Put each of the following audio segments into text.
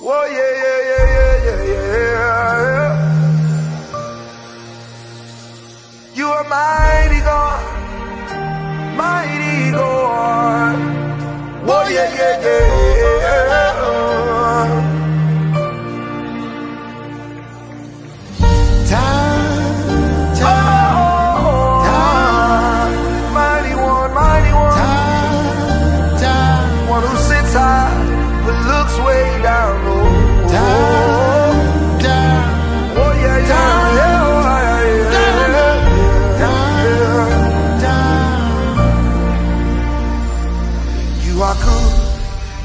Oh yeah, yeah, yeah, yeah, yeah, yeah. You are mighty God, mighty God. Oh yeah, yeah, yeah. Mighty one, one who sits high but looks way down low. Oh yeah, yeah, yeah. You are good,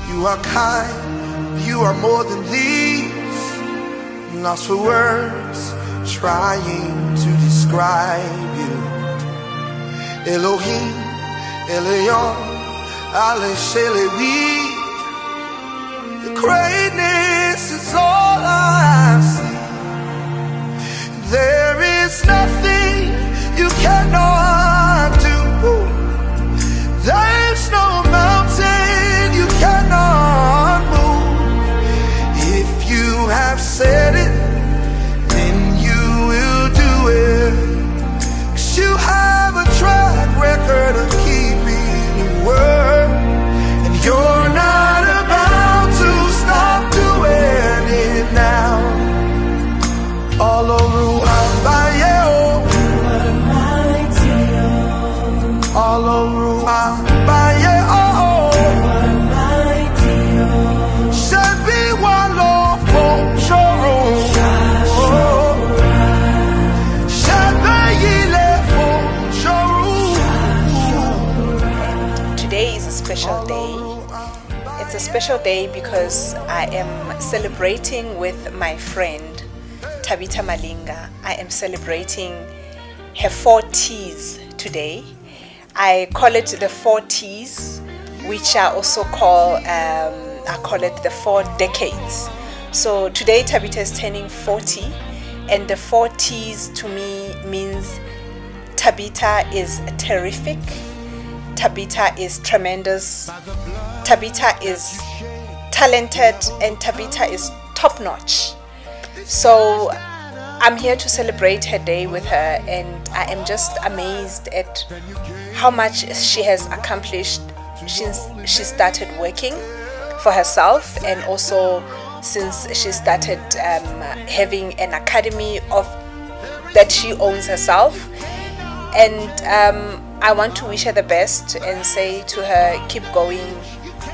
you are kind, you are more than these. Lost for words, trying to describe you. Elohim, Elion, Ale Shelewi. Your greatness is all I see. There is nothing you cannot do. There's no mountain you cannot move. If you have said it, then you will do it. 'Cause you have a track record of keeping your word, and you're not about to stop doing it now. All over Ambaye, all over Ambaye, Shebi walo fonchoro, Shebe yile fonchoro. Today is a special day. It's a special day because I am celebrating with my friend Thabitha Malinga. I am celebrating her 4 T's today. I call it the 4 T's, which I also call I call it the 4 decades. So today Thabitha is turning 40, and the 4 T's to me means Thabitha is terrific, Thabitha is tremendous, Thabitha is talented, and Thabitha is top-notch. So I'm here to celebrate her day with her, and I am just amazed at how much she has accomplished since she started working for herself, and also since she started having an academy of that she owns herself. And I want to wish her the best and say to her, keep going,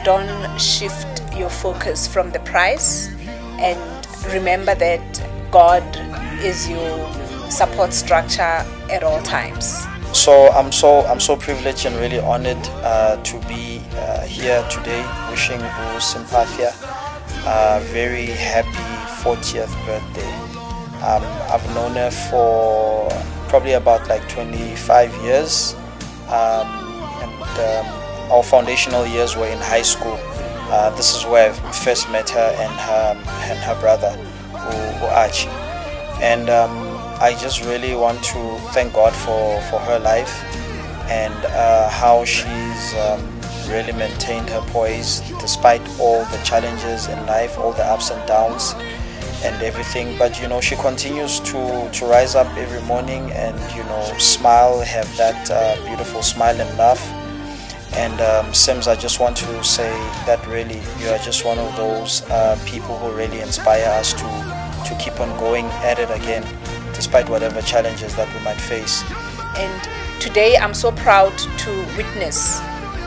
don't shift your focus from the prize, and remember that God is your support structure at all times. So I'm so privileged and really honored to be here today, wishing Simphathia a very happy 40th birthday. I've known her for probably about like 25 years, and our foundational years were in high school. This is where I first met her and her brother, who Archie. And I just really want to thank God for her life, and how she's really maintained her poise despite all the challenges in life, all the ups and downs and everything. But you know, she continues to rise up every morning and, you know, smile, have that beautiful smile and laugh. And Sims, I just want to say that really you are just one of those people who really inspire us to keep on going at it again, despite whatever challenges that we might face. And today I'm so proud to witness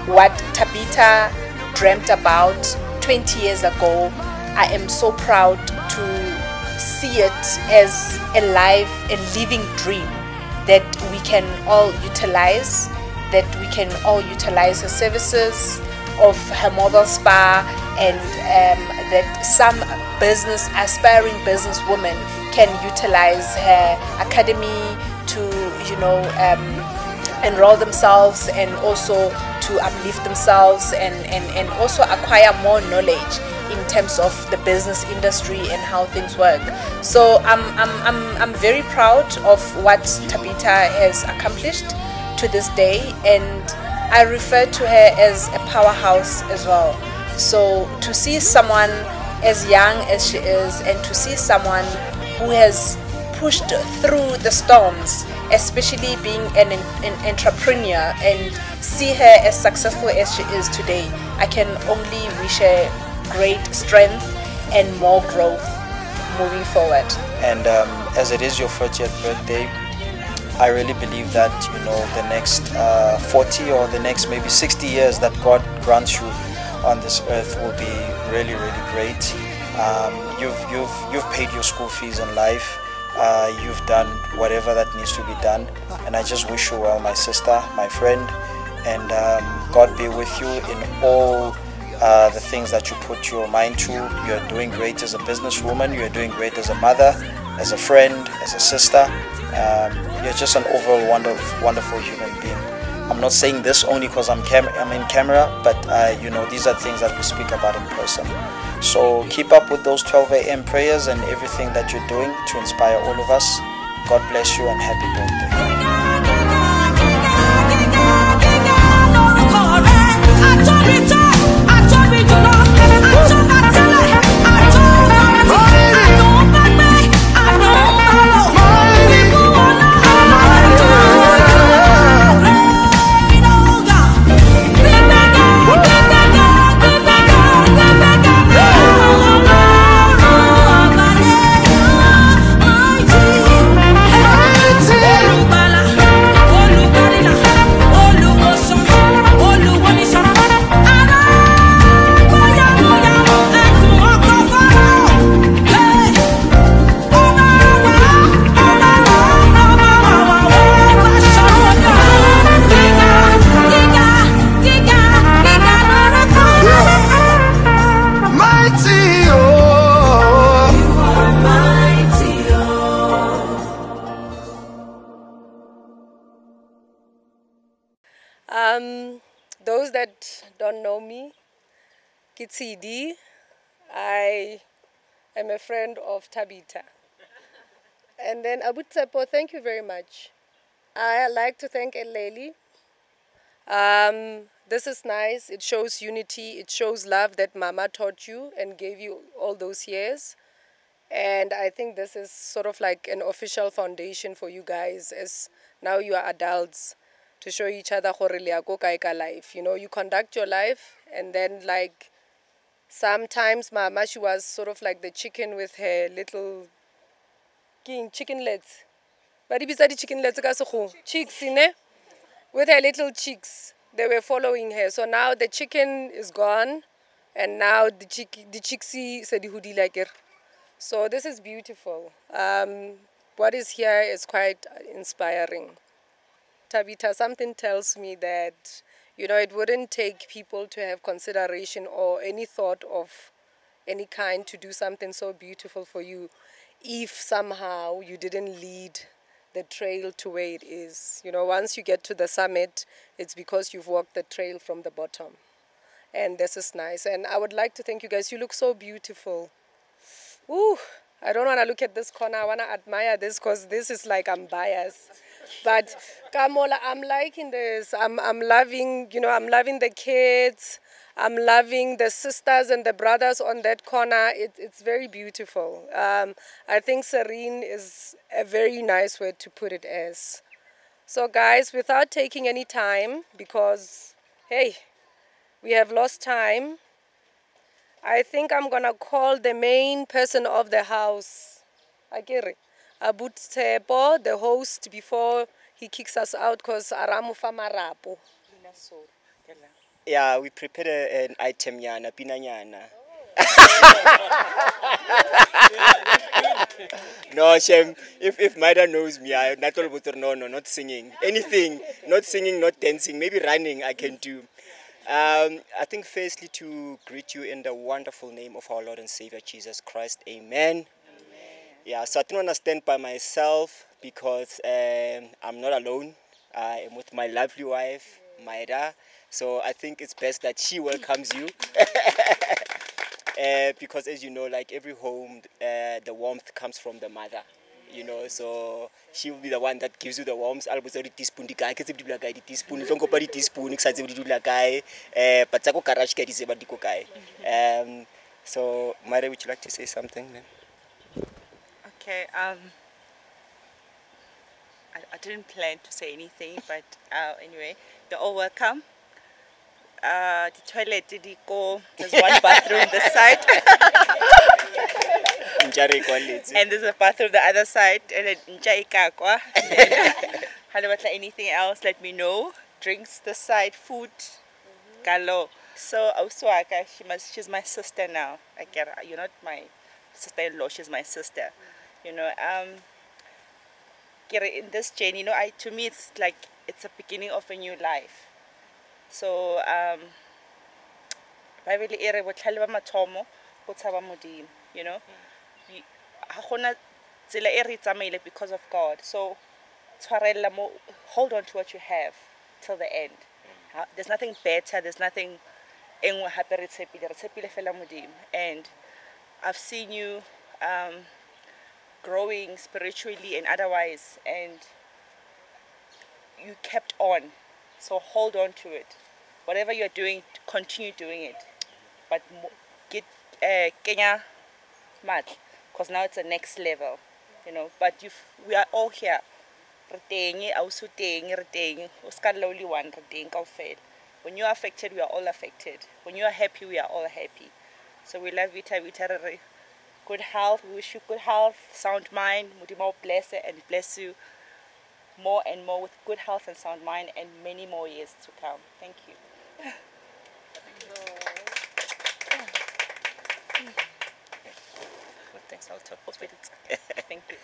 what Thabitha dreamt about 20 years ago. I am so proud to see it as a live and living dream that we can all utilize, her services of her mobile spa, and that some aspiring business women can utilize her academy to, you know, enroll themselves, and also to uplift themselves, and also acquire more knowledge in terms of the business industry and how things work. So I'm very proud of what Thabitha has accomplished to this day, and I refer to her as a powerhouse as well. So to see someone as young as she is, and to see someone who has pushed through the storms, especially being an entrepreneur, and see her as successful as she is today, I can only wish her great strength and more growth moving forward. And as it is your 40th birthday, I really believe that, you know, the next 40 or the next maybe 60 years that God grants you on this earth will be really, really great. You've paid your school fees in life. You've done whatever that needs to be done, and I just wish you well, my sister, my friend, and God be with you in all the things that you put your mind to. You're doing great as a businesswoman, you're doing great as a mother, as a friend, as a sister. You're just an overall wonderful human being. I'm not saying this only because I'm in camera, but you know, these are things that we speak about in person. So keep up with those 12 a.m. prayers and everything that you're doing to inspire all of us. God bless you and happy birthday. Those that don't know me, Kitsidi, I am a friend of Thabitha. And then Abu Tsepo, thank you very much. I like to thank Eleli. This is nice. It shows unity. It shows love that Mama taught you and gave you all those years. And I think this is sort of like an official foundation for you guys, as now you are adults, to show each other life. You know, you conduct your life, and then like sometimes Mama, she was sort of like the chicken with her little chickenlets. But if it's the chickenlets, chicks, with her little chicks, they were following her. So now the chicken is gone, and now the chicksy said hudi like her. So this is beautiful. What is here is quite inspiring. Thabitha, something tells me that, you know, it wouldn't take people to have consideration or any thought of any kind to do something so beautiful for you if somehow you didn't lead the trail to where it is. You know, once you get to the summit, it's because you've walked the trail from the bottom. And this is nice. And I would like to thank you guys. You look so beautiful. Ooh, I don't want to look at this corner. I want to admire this because this is like I'm biased. But Kamola, I'm liking this. I'm loving, you know, I'm loving the kids. I'm loving the sisters and the brothers on that corner. It's very beautiful. I think serene is a very nice word to put it as. So guys, without taking any time, because, hey, we have lost time, I think I'm going to call the main person of the house, Abu Tsepo, the host, before he kicks us out, because Aramu Famarapo. Yeah, we prepared an item, yana, pinanyana. No, Shem, if Maida knows me, I not all about no, not singing. Anything, not singing, not dancing, maybe running I can do. I think firstly to greet you in the wonderful name of our Lord and Savior Jesus Christ. Amen. Yeah, so I don't want to stand by myself because I'm not alone. I am with my lovely wife, Maida. So I think it's best that she welcomes you. Because as you know, like every home, the warmth comes from the mother. You know, so she will be the one that gives you the warmth. I'll be sorry, teaspoon, the guy, because if you like a teaspoon, don't go teaspoon, excited to do like guy, but Sako Karash get is about the guy. So, Mare, would you like to say something then? Okay, I didn't plan to say anything, but anyway, you're all welcome. The toilet, there's one bathroom this side, and there's a bathroom the other side, and then anything else, let me know. Drinks this side, food, galo. So Auswaka, she's my sister now. You're not my sister-in-law, she's my sister. You know, in this journey, to me it's like it's a beginning of a new life. So Bible ere botlhale ba mathomo go tshaba modimo, you know. Ha gona tsela e re tsamaile because of God. So tshwarella mo, hold on to what you have till the end. There's nothing better, there's nothing engwe hape re tshepile fela modimo. And I've seen you growing spiritually and otherwise, and you kept on. So hold on to it. Whatever you're doing, continue doing it. But get Kenya mad, because now it's a next level, you know. But we are all here. When you are affected, we are all affected. When you are happy, we are all happy. So we love you, Thabitha. Good health. We wish you good health, sound mind. Mudimo bless it and bless you more and more with good health and sound mind, and many more years to come. Thank you. Thanks, I'll talk. Thank you.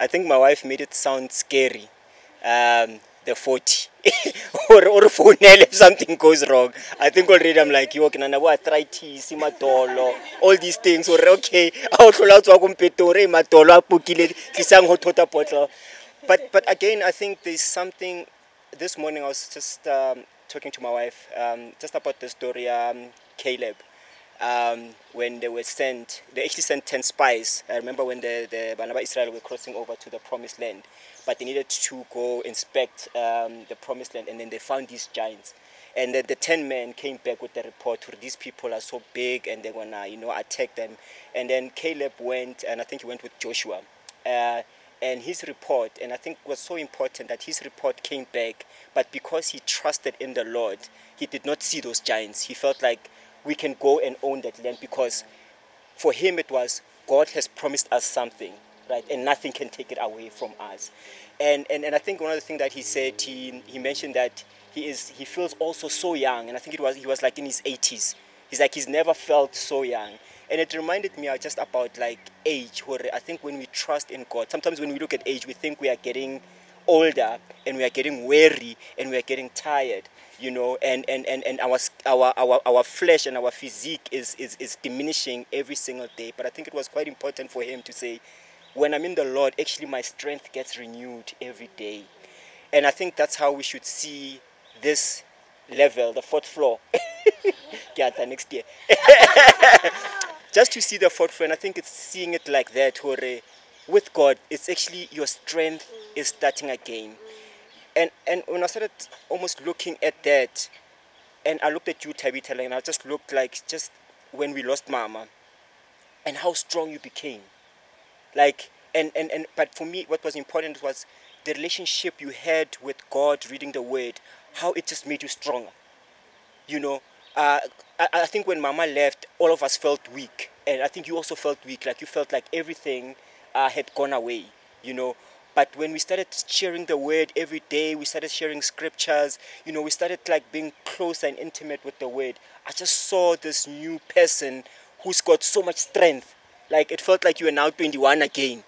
I think my wife made it sound scary. The 40 or phone if something goes wrong. I think already I'm like, you can arthritis, imatolo, all these things. Or okay, but again, I think there's something. This morning I was just talking to my wife just about the story Caleb. When they actually sent 10 spies. I remember when the Banaba Israel were crossing over to the promised land, but they needed to go inspect the promised land, and then they found these giants. And then the 10 men came back with the report, these people are so big and they're gonna, attack them. And then Caleb went, and I think he went with Joshua. And his report, and I think was so important that his report came back, but because he trusted in the Lord, he did not see those giants. He felt like we can go and own that land, because for him it was, God has promised us something, right? And nothing can take it away from us. And I think one of the things that he said, he mentioned that he feels also so young, and I think he was like in his 80s. He's like, he's never felt so young. And it reminded me just about like age, where I think when we trust in God, sometimes when we look at age, we think we are getting older and we are getting weary and we are getting tired, and our flesh and our physique is diminishing every single day. But I think it was quite important for him to say, when I'm in the Lord, actually my strength gets renewed every day. And I think that's how we should see this level, the fourth floor. Next year. Just to see the fourth floor, and I think it's seeing it like that, where with God, it's actually your strength is starting again. And when I started almost looking at that, and I looked at you, Thabitha, and I just looked like just when we lost Mama, and how strong you became. Like, but for me, what was important was the relationship you had with God, reading the Word, how it just made you stronger. I think when Mama left, all of us felt weak, and I think you also felt weak. Like you felt like everything had gone away, But when we started sharing the Word every day, we started sharing scriptures, we started like being close and intimate with the Word. I just saw this new person who's got so much strength. Like it felt like you were now 21 again,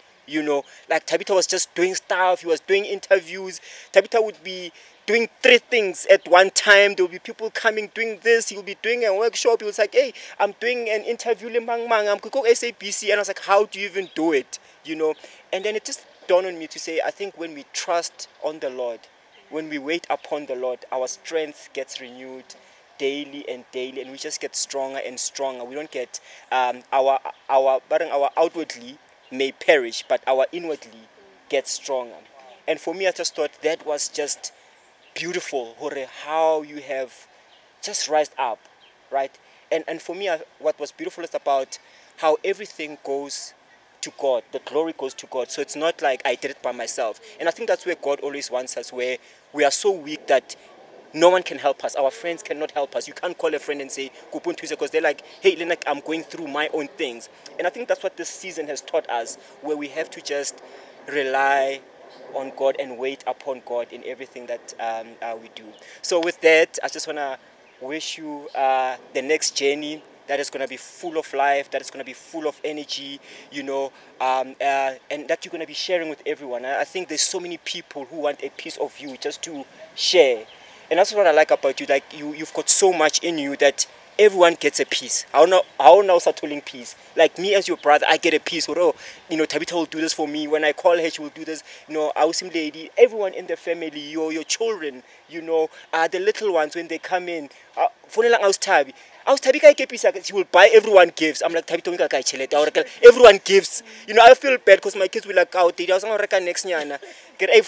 Like Thabitha was just doing stuff. He was doing interviews. Thabitha would be doing 3 things at one time. There will be people coming doing this. He'll be doing a workshop. He was like, hey, I'm doing an interview. I'm going to go SABC. And I was like, how do you even do it? And then it just dawned on me to say, I think when we trust on the Lord, when we wait upon the Lord, our strength gets renewed daily and daily, and we just get stronger and stronger. We don't get our outwardly may perish, but our inwardly gets stronger. And for me, I just thought that was just beautiful, how you have just rised up, right? And for me, what was beautiful is about how everything goes to God. The glory goes to God. So it's not like I did it by myself. And I think that's where God always wants us, where we are so weak that no one can help us. Our friends cannot help us. You can't call a friend and say, because they're like, hey, Lena, I'm going through my own things. And I think that's what this season has taught us, where we have to just rely on God and wait upon God in everything that we do. So with that, I just want to wish you the next journey that is going to be full of life, that is going to be full of energy, and that you're going to be sharing with everyone. I think there's so many people who want a piece of you just to share. And that's what I like about you. Like you've got so much in you that everyone gets a piece. How now start telling peace. Like me as your brother, I get a piece. Thabitha will do this for me. When I call her, she will do this. Our sim lady, everyone in the family, your children, the little ones when they come in. She will buy everyone gifts. I'm like, everyone gives. I feel bad because my kids will like out. I was going next year. And I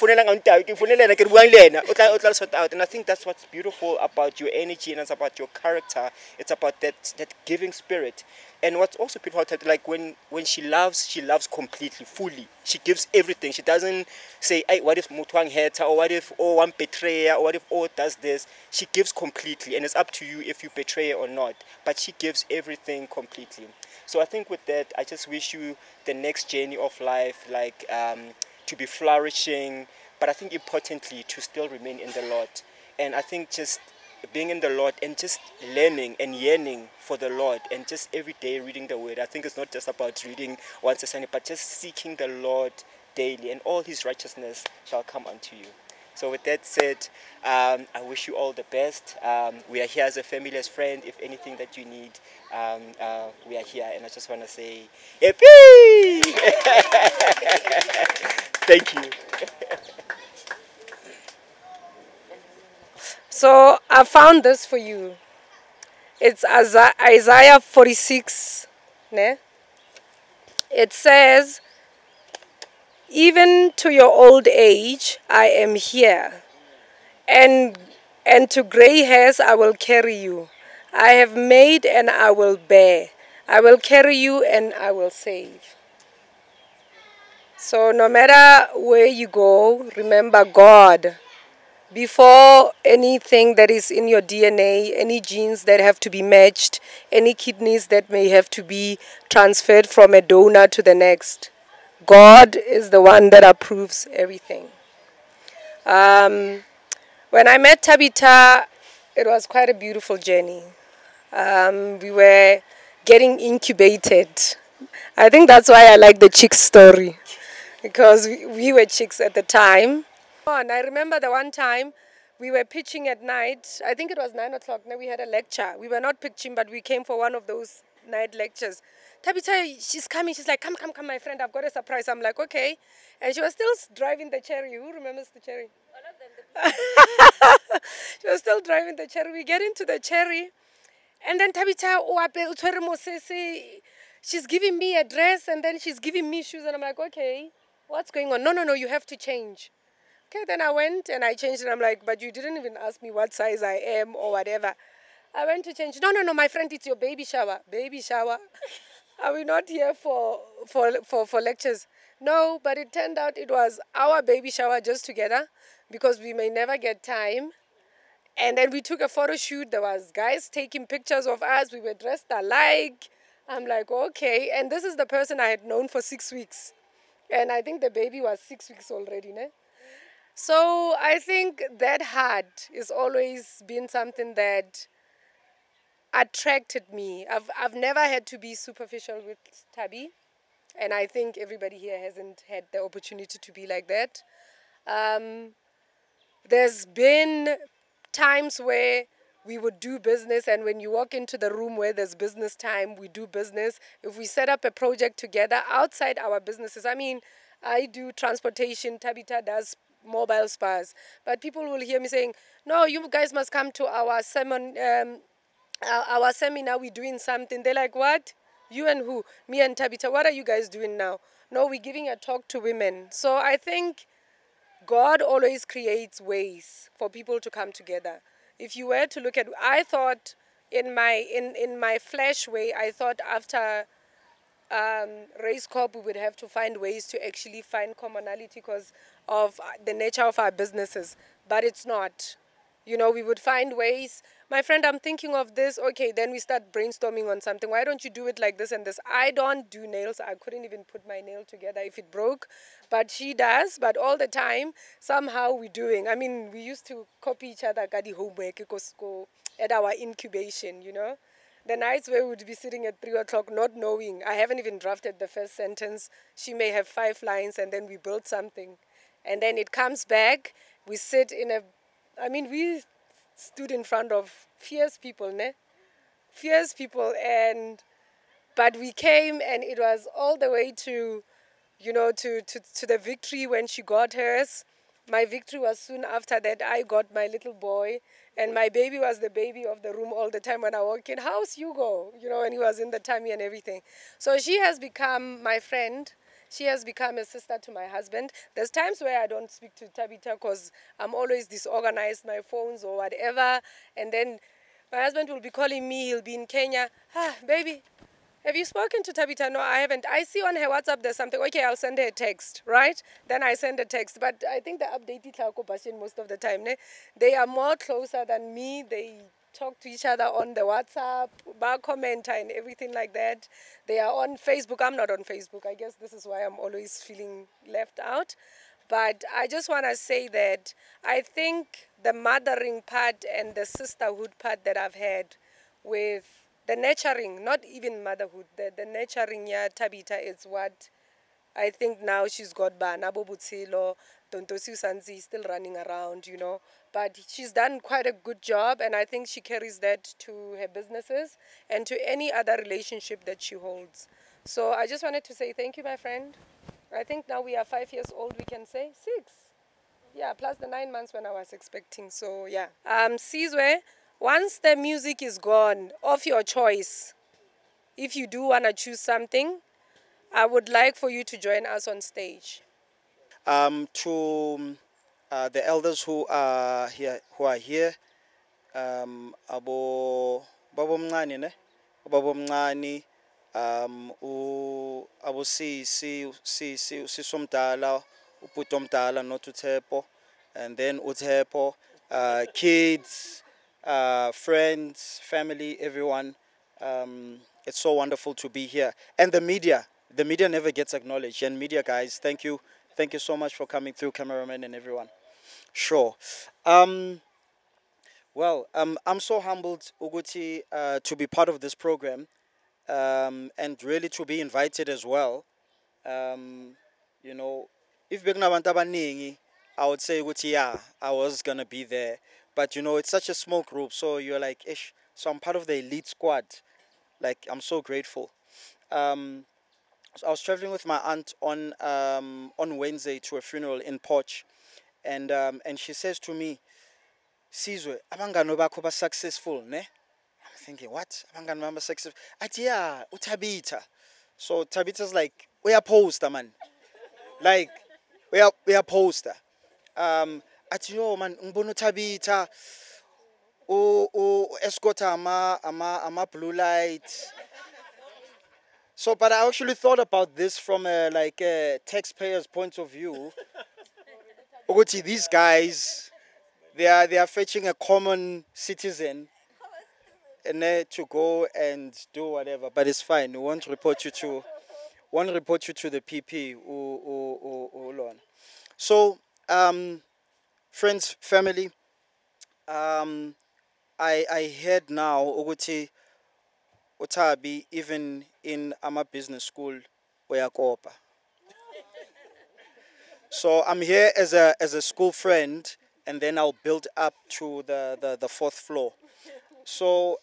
think that's what's beautiful about your energy, and it's about your character. It's about that giving spirit. And what's also beautiful about her, like when she loves completely, fully. She gives everything. She doesn't say, hey, what if Mutwang hurt her, or what if one betray her, or what if does this. She gives completely, and it's up to you if you betray her or not. But she gives everything completely. So I think with that, I just wish you the next journey of life, like to be flourishing, but I think importantly to still remain in the Lord. And I think just being in the Lord and just learning and yearning for the Lord, and just every day reading the word. I think it's not just about reading once a Sunday, but just seeking the Lord daily, and all his righteousness shall come unto you. So with that said, I wish you all the best. We are here as a family, as friends. If anything that you need, we are here. And I just want to say, happy! Thank you. So I found this for you. It's Isaiah 46. Ne? It says, even to your old age, I am here. And to gray hairs, I will carry you. I have made and I will bear. I will carry you and I will save. So no matter where you go, remember God. Before anything that is in your DNA, any genes that have to be matched, any kidneys that may have to be transferred from a donor to the next, God is the one that approves everything. When I met Thabitha, it was quite a beautiful journey. We were getting incubated. I think that's why I like the chick story, because we were chicks at the time. And I remember the one time we were pitching at night. I think it was 9 o'clock. Now we had a lecture. We were not pitching, but we came for one of those night lectures. Thabitha, she's coming. She's like, come, my friend. I've got a surprise. I'm like, okay. And she was still driving the Cherry. Who remembers the Cherry? She was still driving the Cherry. We get into the Cherry. And then Thabitha, she's giving me a dress, and then she's giving me shoes. And I'm like, okay, what's going on? No, you have to change. Okay, then I went and I changed, and I'm like, but you didn't even ask me what size I am or whatever. I went to change. No, my friend, it's your baby shower. Baby shower? Are we not here for lectures? No, but it turned out it was our baby shower just together, because we may never get time. And then we took a photo shoot. There was guys taking pictures of us. We were dressed alike. I'm like, okay. And this is the person I had known for 6 weeks. And I think the baby was 6 weeks already, ne? So I think that heart has always been something that attracted me. I've never had to be superficial with Thabi, and I think everybody here hasn't had the opportunity to be like that. There's been times where we would do business, and when you walk into the room where there's business time, we do business. If we set up a project together outside our businesses, I mean, I do transportation, Thabitha does mobile spas, but people will hear me saying, no, you guys must come to our seminar, we're doing something. They're like, what? You and who? Me and Thabitha. What are you guys doing now? No, we're giving a talk to women. So I think God always creates ways for people to come together. If you were to look at, I thought in my flash way, I thought after race corp we would have to find ways to actually find commonality because of the nature of our businesses, but it's not. We would find ways. My friend, I'm thinking of this. Okay, then we start brainstorming on something. Why don't you do it like this and this? I don't do nails. I couldn't even put my nail together if it broke, but she does. But all the time, somehow we're doing. I mean, we used to copy each other got the homework at our incubation. The nights where we would be sitting at 3 o'clock not knowing. I haven't even drafted the first sentence. She may have 5 lines and then we build something. And then it comes back. We sit we stood in front of fierce people, ne? Fierce people, but we came and it was all the way to the victory when she got hers. My victory was soon after that. I got my little boy, and my baby was the baby of the room all the time when I walk in. How's Hugo? And he was in the tummy and everything. So she has become my friend. She has become a sister to my husband. There's times where I don't speak to Thabitha because I'm always disorganized, my phones or whatever. And then my husband will be calling me. He'll be in Kenya. Baby, have you spoken to Thabitha? No, I haven't. I see on her WhatsApp there's something. Okay, I'll send her a text, right? Then I send a text. But I think the updated Tlhako most of the time, they are more closer than me. They talk to each other on the WhatsApp, bar comment and everything like that. They are on Facebook. I'm not on Facebook. I guess this is why I'm always feeling left out. But I just want to say that I think the mothering part and the sisterhood part that I've had with the nurturing, not even motherhood, the nurturing, Thabitha is what I think now she's got Bana Bobutsilo, Tontosi Sanzi is still running around, But she's done quite a good job, and I think she carries that to her businesses and to any other relationship that she holds. So I just wanted to say thank you, my friend. I think now we are 5 years old, we can say 6. Yeah, plus the 9 months when I was expecting. So yeah. Sizwe, once the music is gone, of your choice, if you do want to choose something, I would like for you to join us on stage. To the elders who are here, abo babomncane ne, babomncane, abo si somdala, uputi omdala not uThepo, and then uThepo, kids, friends, family, everyone. It's so wonderful to be here, and the media. The media never gets acknowledged. And media guys, thank you so much for coming through, cameramen and everyone. Sure. I'm so humbled, Uguti, to be part of this program, and really to be invited as well. If Begnabantabaningi, I would say, Uguti, yeah, I was gonna be there. But it's such a small group, so you're like, ish. So I'm part of the elite squad. Like, I'm so grateful. So I was traveling with my aunt on Wednesday to a funeral in Poch, and she says to me, "Sizwe, abangani bakho ba successful, ne?" I'm thinking, what? Abangani bami successful? Athi yeah, uThabitha. So Thabitha's like, we are poster man, like we are poster. Athi yo man, ngibona uThabitha, escort ama blue light. So, but I actually thought about this from a taxpayer's point of view. Uguti, these guys, they are fetching a common citizen and to go and do whatever. But it's fine. We won't report you to the PP. So, friends, family, I heard now Uguti Utabi, even in Ama Business School, Oyakopa. So I'm here as a school friend, and then I'll build up to the 4th floor. So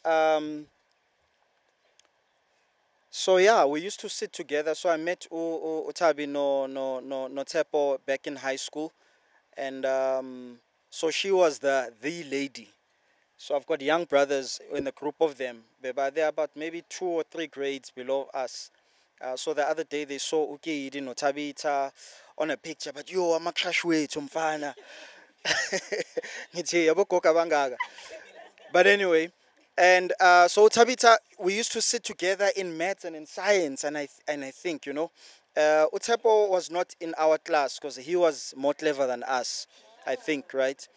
yeah, we used to sit together. So I met Utabi no Tepo back in high school, and so she was the lady. So I've got young brothers in a group of them, but they're about maybe 2 or 3 grades below us. So the other day they saw Ukidi no Thabitha on a picture, but yo, I'm a crash way to mfana. But anyway, And so Thabitha, we used to sit together in maths and in science, and I think, Utepo was not in our class because he was more clever than us, I think, right?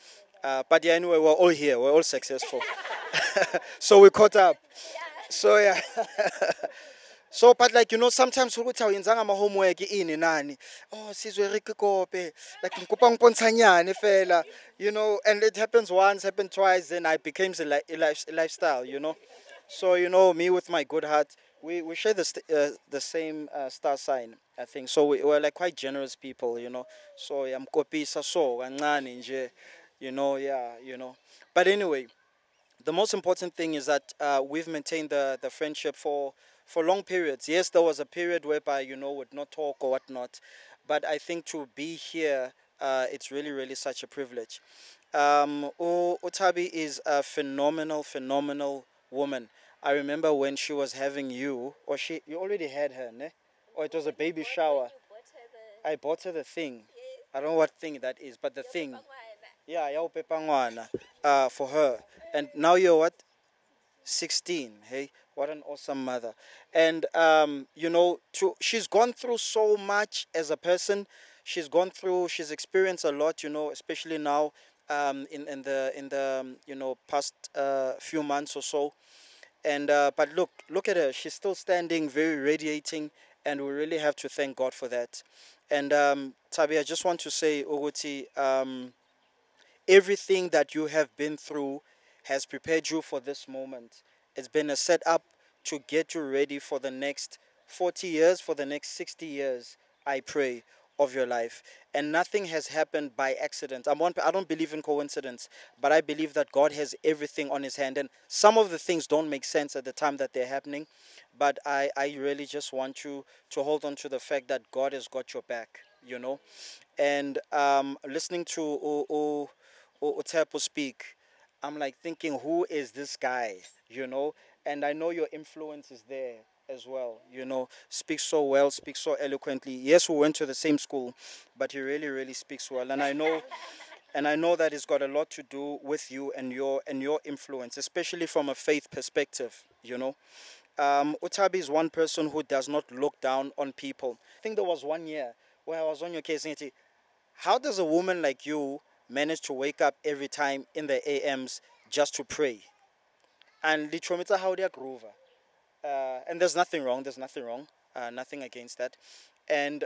But yeah, anyway, we're all here, we're all successful. So we caught up. So yeah. So, but like, sometimes ukuthi awuyenzanga ama-homework ini nani. Oh, sizwe re ke kope. Like, ngikopa ngipontshanyane fela. And it happens once, happened twice, then I became a lifestyle, So, me with my good heart, we share the same star sign, I think. So we're like quite generous people, So, yamkopisa so, kancane nje, yeah. But anyway, the most important thing is that we've maintained the friendship for long periods. Yes, there was a period whereby would not talk or whatnot, but I think to be here, it's really really such a privilege. Utabi is a phenomenal woman. I remember when she was having you, or you already had her, ne? Or it was a baby shower. I bought her the thing. I don't know what thing that is, but the thing. Yeah, ya upepangwana, for her. And now you're what? 16. Hey, what an awesome mother. And she's gone through so much as a person. She's experienced a lot, especially now, in the past few months or so. And but look at her. She's still standing, very radiating, and we really have to thank God for that. And Tabi, I just want to say, Uguti, everything that you have been through has prepared you for this moment. It's been a setup to get you ready for the next 40 years, for the next 60 years, I pray, of your life. And nothing has happened by accident. I don't believe in coincidence, but I believe that God has everything on his hand. And some of the things don't make sense at the time that they're happening. But I really just want you to hold on to the fact that God has got your back, And listening to Utepo speak, I'm like thinking, who is this guy, And I know your influence is there as well, Speaks so well, speaks so eloquently. Yes, we went to the same school, but he really, really speaks well. And I know that it's got a lot to do with you and your influence, especially from a faith perspective, Utabi is one person who does not look down on people. I think there was one year where I was on your case and you say, how does a woman like you manage to wake up every time in the AMs just to pray? And lichomita how they groove. And there's nothing wrong. Nothing against that. And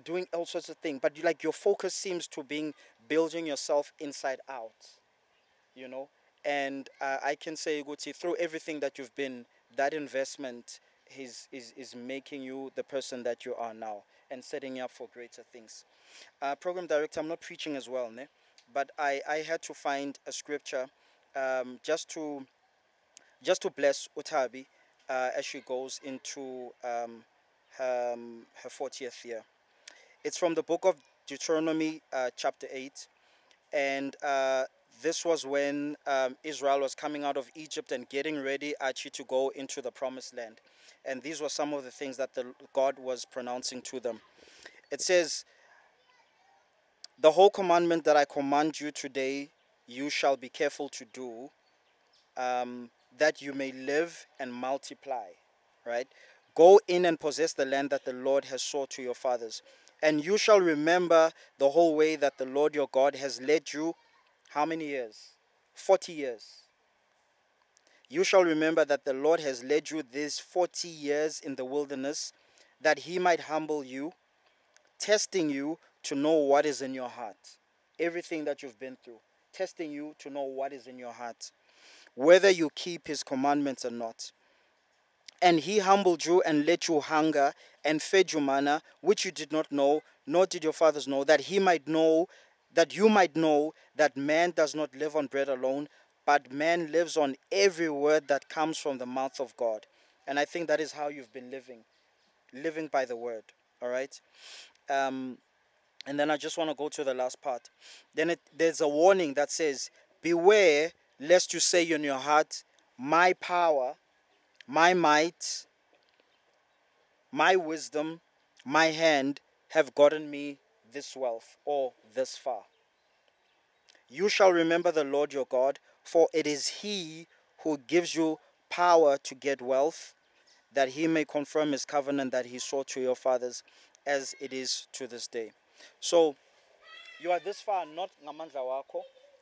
doing all sorts of things. But your focus seems to be building yourself inside out. And I can say, Guti, through everything that you've been, that investment is making you the person that you are now and setting you up for greater things. Program director, I'm not preaching as well, ne? But I had to find a scripture just to bless Utabi as she goes into her 40th year. It's from the book of Deuteronomy chapter 8. And this was when Israel was coming out of Egypt and getting ready actually to go into the promised land. And these were some of the things that God was pronouncing to them. It says, the whole commandment that I command you today, you shall be careful to do, that you may live and multiply, right? Go in and possess the land that the Lord has sworn to your fathers. And you shall remember the whole way that the Lord your God has led you. How many years? 40 years. You shall remember that the Lord has led you these 40 years in the wilderness, that he might humble you, testing you to know what is in your heart. Everything that you've been through, testing you to know what is in your heart, whether you keep his commandments or not. And he humbled you and let you hunger and fed you manna, which you did not know, nor did your fathers know, that you might know that man does not live on bread alone, but man lives on every word that comes from the mouth of God. And I think that is how you've been living by the word. All right. And then I just want to go to the last part. Then there's a warning that says, beware lest you say in your heart, my power, my might, my wisdom, my hand have gotten me this wealth or this far. You shall remember the Lord your God, for it is he who gives you power to get wealth, that he may confirm his covenant that he swore to your fathers, as it is to this day. So you are this far not ngamandla wakho,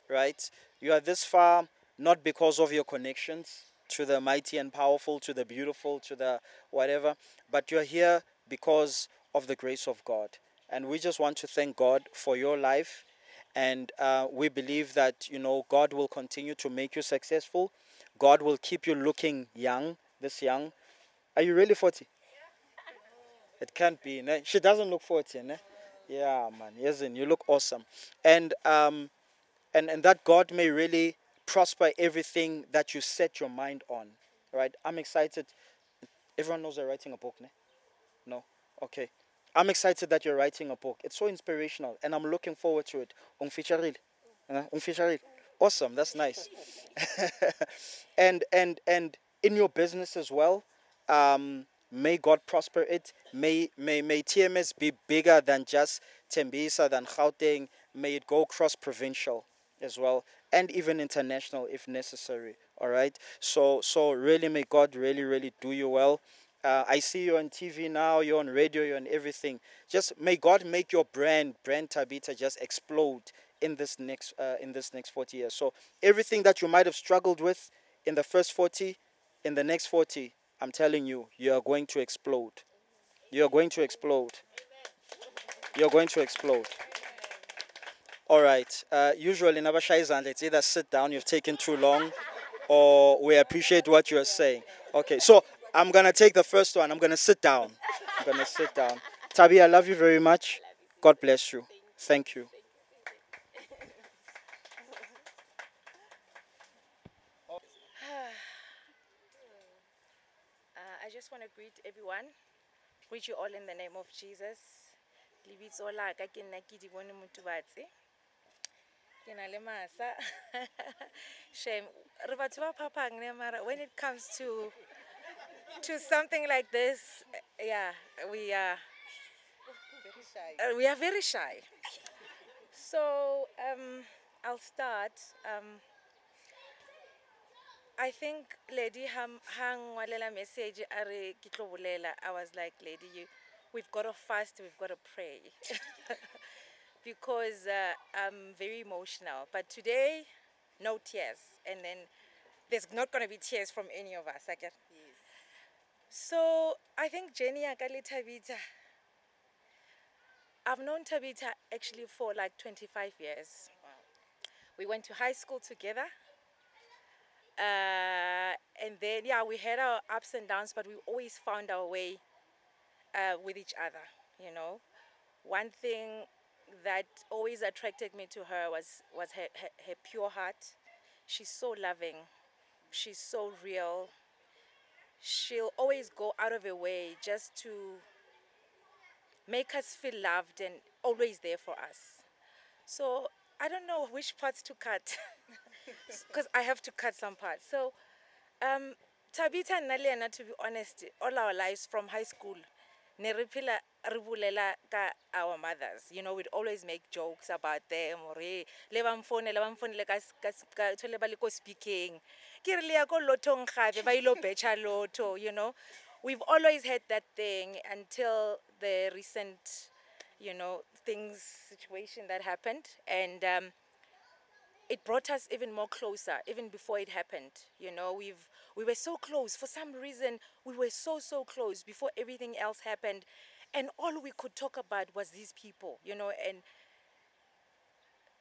right? You are this far not because of your connections to the mighty and powerful, to the beautiful, to the whatever, but you're here because of the grace of God. And we just want to thank God for your life. And we believe that, God will continue to make you successful. God will keep you looking young, this young. Are you really 40? It can't be. Ne? She doesn't look 40. Ne? Yeah, man. Yes, you look awesome. And that God may really prosper everything that you set your mind on. Right? I'm excited. Everyone knows they're writing a book, ne? No? Okay. I'm excited that you're writing a book. It's so inspirational, and I'm looking forward to it. Ungfisharil. Awesome. That's nice. and in your business as well, may God prosper it. May TMS be bigger than just Tembisa, than Gauteng. May it go cross-provincial as well, and even international if necessary. All right. So really, may God really, really do you well. I see you on TV now. You're on radio. You're on everything. Just may God make your brand Thabitha, just explode in this next 40 years. So everything that you might have struggled with in the first 40, in the next 40, I'm telling you, you are going to explode. You are going to explode. You're going to explode. All right. Usually, it's either sit down, you've taken too long, or we appreciate what you're saying. Okay, so I'm going to take the first one. I'm going to sit down. Tabi, I love you very much. God bless you. Thank you. I just want to greet everyone. Greet you all in the name of Jesus. Libitso la ka ke nna ke di bone motubatse. Ke na le masa. Shame. Re batho ba phapang ne mara when it comes to something like this, yeah, we are very shy. So I'll start. I think Lady hang walela message are kitlo bolela. I was like, Lady, we've got to fast, we've got to pray. Because I'm very emotional. But today, no tears. And then there's not going to be tears from any of us. Yes. So I think Jenny Akali Thabitha, I've known Thabitha actually for like 25 years. Wow. We went to high school together. And then, yeah, we had our ups and downs, but we always found our way with each other, One thing that always attracted me to her was her pure heart. She's so loving. She's so real. She'll always go out of her way just to make us feel loved and always there for us. So I don't know which parts to cut because I have to cut some parts. So Thabitha and Naliana, to be honest, all our lives from high school, Neripila Ribulela ka our mothers. We'd always make jokes about them or levam phone le speaking. We've always had that thing until the recent, situation that happened. And it brought us even more closer, even before it happened. We were so close. For some reason, we were so close before everything else happened. And all we could talk about was these people, And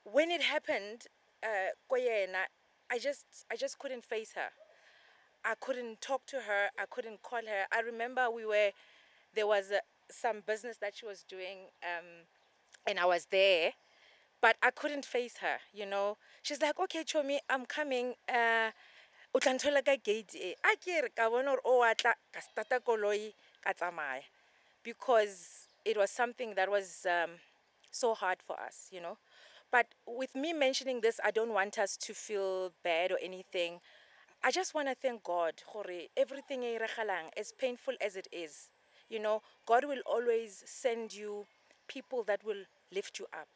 when it happened, I just couldn't face her. I couldn't talk to her. I couldn't call her. I remember there was some business that she was doing, and I was there. But I couldn't face her, She's like, okay, Chomi, I'm coming. Utlantola ka gate. I care ka bona o atla ka starta koloi ka tsamaya. Because it was something that was so hard for us, But with me mentioning this, I don't want us to feel bad or anything. I just want to thank God for everything, as painful as it is. God will always send you people that will lift you up.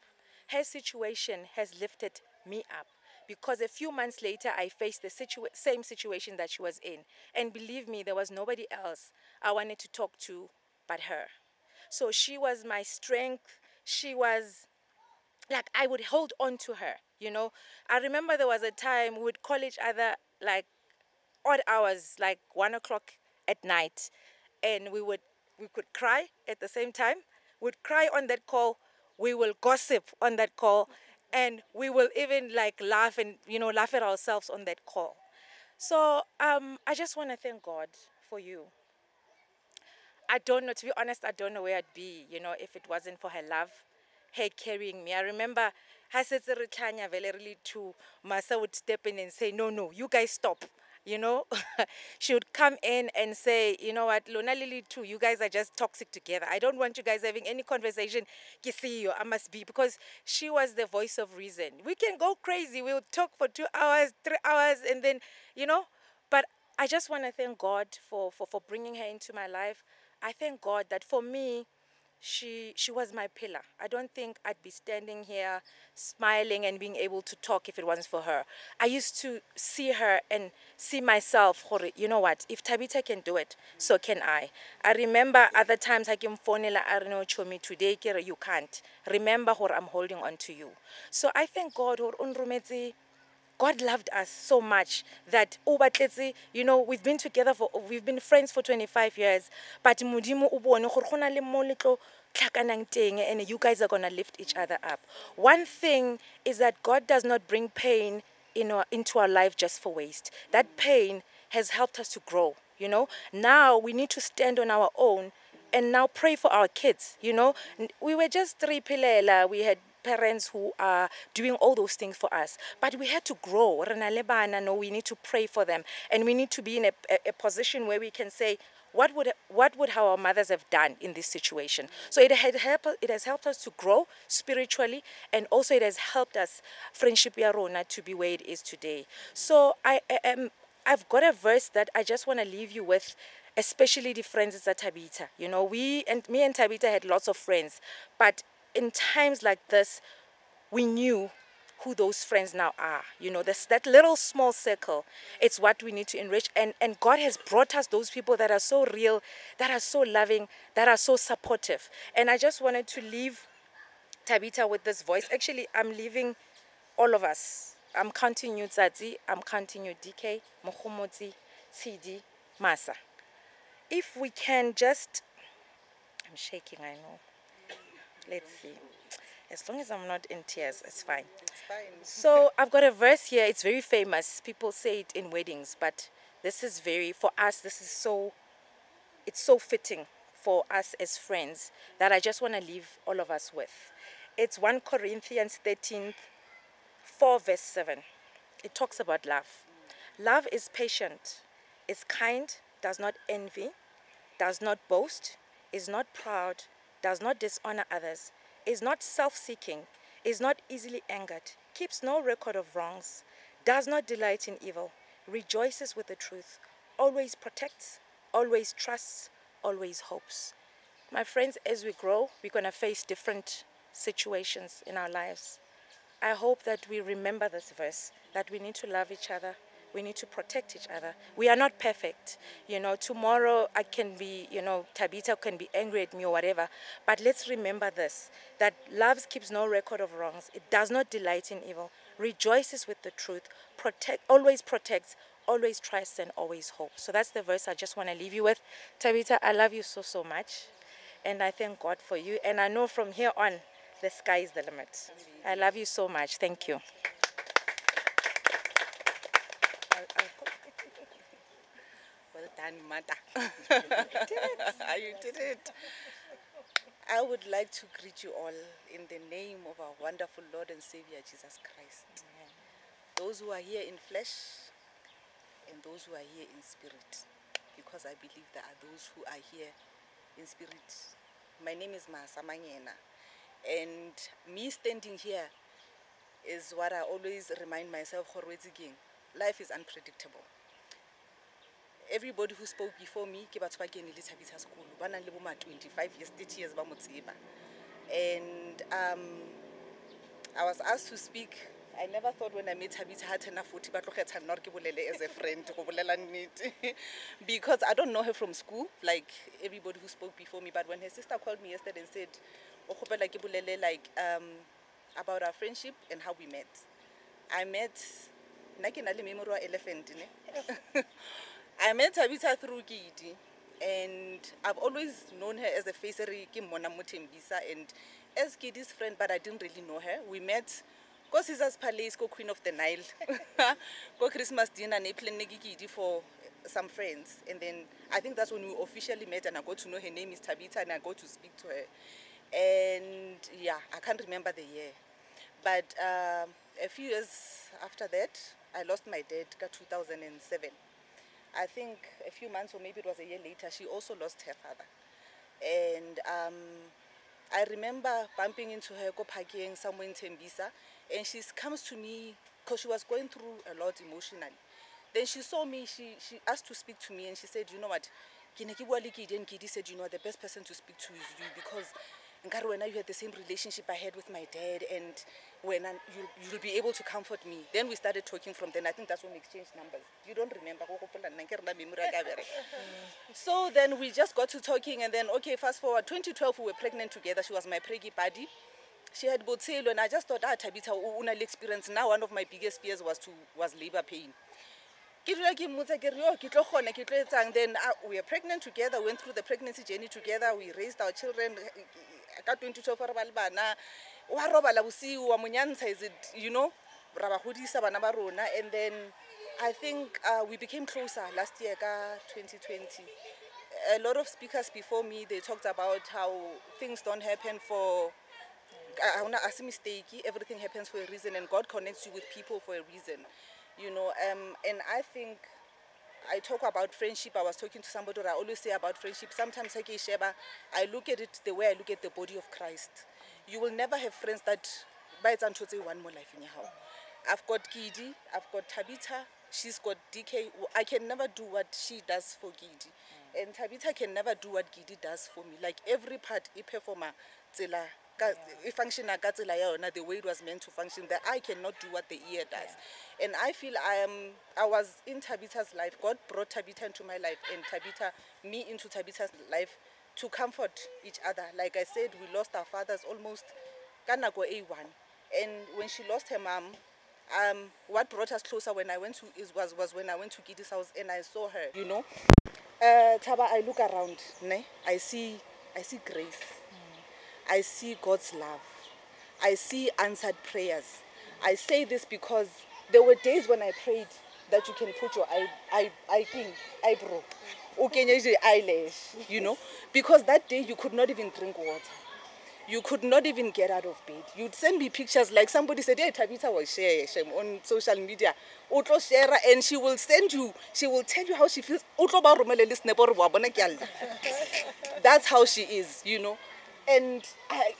Her situation has lifted me up because a few months later I faced the same situation that she was in. And believe me, there was nobody else I wanted to talk to but her. So she was my strength. She was like, I would hold on to her, you know. I remember there was a time we would call each other like odd hours, like 1 o'clock at night, and we could cry at the same time. We'd cry on that call. We will gossip on that call, and we will even like laugh and laugh at ourselves on that call. So I just want to thank God for you. I don't know, to be honest, I don't know where I'd be, if it wasn't for her love, her carrying me. I remember ha setse re tlhanya vele really too, Masa would step in and say, no, you guys stop. She would come in and say, you know what, Lona Lily too, you guys are just toxic together. I don't want you guys having any conversation. I must be, because she was the voice of reason. We can go crazy. We'll talk for 2 hours, 3 hours, and then, but I just want to thank God for bringing her into my life. I thank God that for me, she was my pillar. I don't think I'd be standing here smiling and being able to talk if it wasn't for her. I used to see her and see myself, you know what, if Thabitha can do it, so can I. I remember other times I came phone I don't know, Chomi, today you can't. Remember I'm holding on to you. So I thank God God loved us so much that we've been together we've been friends for 25 years, but Modimo o bone gore go na le mo le tlo tlhakanang teng, and you guys are going to lift each other up. One thing is that God does not bring pain into our life just for waste. That pain has helped us to grow, Now we need to stand on our own and now pray for our kids, We were just three pilela. We had parents who are doing all those things for us, but we had to grow. No, we need to pray for them, and we need to be in a position where we can say, what would our mothers have done in this situation? So it has helped us to grow spiritually, and also it has helped us, friendship ya rona, to be where it is today. So I've got a verse that I just want to leave you with, especially the friends at Thabitha. Me and Thabitha had lots of friends, but in times like this, we knew who those friends now are. That little small circle, it's what we need to enrich. And God has brought us those people that are so real, that are so loving, that are so supportive. And I just wanted to leave Thabitha with this voice. Actually, I'm leaving all of us. I'm counting you, Tsatsi. I'm counting you, DK, Mokhomotsi, Tsidi, Masa. If we can just... I'm shaking, I know. Let's see. As long as I'm not in tears, it's fine. It's fine. So I've got a verse here. It's very famous. People say it in weddings, but this is for us, it's so fitting for us as friends that I just want to leave all of us with. It's 1 Corinthians 13, 4 verse 7. It talks about love. Love is patient, is kind, does not envy, does not boast, is not proud, does not dishonor others, is not self-seeking, is not easily angered, keeps no record of wrongs, does not delight in evil, rejoices with the truth, always protects, always trusts, always hopes. My friends, as we grow, we're going to face different situations in our lives. I hope that we remember this verse, that we need to love each other. We need to protect each other. We are not perfect. Tomorrow I can be, Thabitha can be angry at me or whatever. But let's remember this, that love keeps no record of wrongs. It does not delight in evil, rejoices with the truth, always protects, always trusts, and always hopes. So that's the verse I just want to leave you with. Thabitha, I love you so, so much. And I thank God for you. And I know from here on, the sky is the limit. I love you so much. Thank you. Well done, Mata. You did it. I would like to greet you all in the name of our wonderful Lord and Savior, Jesus Christ. Amen. Those who are here in flesh and those who are here in spirit, because I believe there are those who are here in spirit. My name is Masamanyena, and me standing here is what I always remind myself, life is unpredictable. Everybody who spoke before me, ke batho ba kenile Thabitha school, ba nang le bo ma 25 years, 30 years ba mo tseba. And I was asked to speak I never thought when I met Thabitha ha tena 40 ba tlo kgetha nna ke bolele as a friend go bolela nnete because I don't know her from school like everybody who spoke before me, but when her sister called me yesterday and said o khopela ke bolele like about our friendship and how we met. I met nna ke na le memory wa elephant ne I met Thabitha through Gidi, and I've always known her as a facery ke mona Motembisa and as Gidi's friend, but I didn't really know her. We met go Caesar's Palace, go Queen of the Nile, go Christmas dinner, and I Gidi for some friends, and then I think that's when we officially met, and I got to know her name is Thabitha, and I got to speak to her, and yeah, I can't remember the year, but a few years after that, I lost my dad, 2007. I think a few months or maybe it was a year later, she also lost her father. And I remember bumping into her, go parking somewhere in Tembisa, and she comes to me because she was going through a lot emotionally. Then she saw me, she asked to speak to me, and she said, you know what, Gidi said, you know, the best person to speak to is you, because when you had the same relationship I had with my dad, and when you'll be able to comfort me. Then we started talking from then. I think that's when we exchanged numbers. You don't remember? So then we just got to talking, and then, okay, fast forward, 2012, we were pregnant together. She was my preggy buddy. She had botselo, and I just thought, Thabitha, unal experience. Now one of my biggest fears was labor pain. Then we were pregnant together, went through the pregnancy journey together, we raised our children. You know, and then I think we became closer last year, 2020. A lot of speakers before me, they talked about how things don't happen for a mistake. Everything happens for a reason, and God connects you with people for a reason. You know, and I think I talk about friendship. I was talking to somebody, I always say about friendship. Sometimes I look at it the way I look at the body of Christ. You will never have friends that by one more life in your house. I've got Gidi, I've got Thabitha, she's got DK. I can never do what she does for Gidi. And Thabitha can never do what Gidi does for me. Like every part, I perform it function the way it was meant to function, that I cannot do what the ear does. And I feel I was in Thabitha's life. God brought Thabitha into my life, and Thabitha me into Thabitha's life to comfort each other. Like I said, we lost our fathers almost Kanago A1. And when she lost her mom, what brought us closer when I went to was when I went to Gidi's house and I saw her, you know. Thaba, I look around, ne? I see grace. I see God's love. I see answered prayers. I say this because there were days when I prayed that you can put your eyebrow, eyelash, you know, because that day you could not even drink water. You could not even get out of bed. You'd send me pictures like somebody said, hey, Thabitha will share on social media. And she will send you, she will tell you how she feels. That's how she is, you know. And like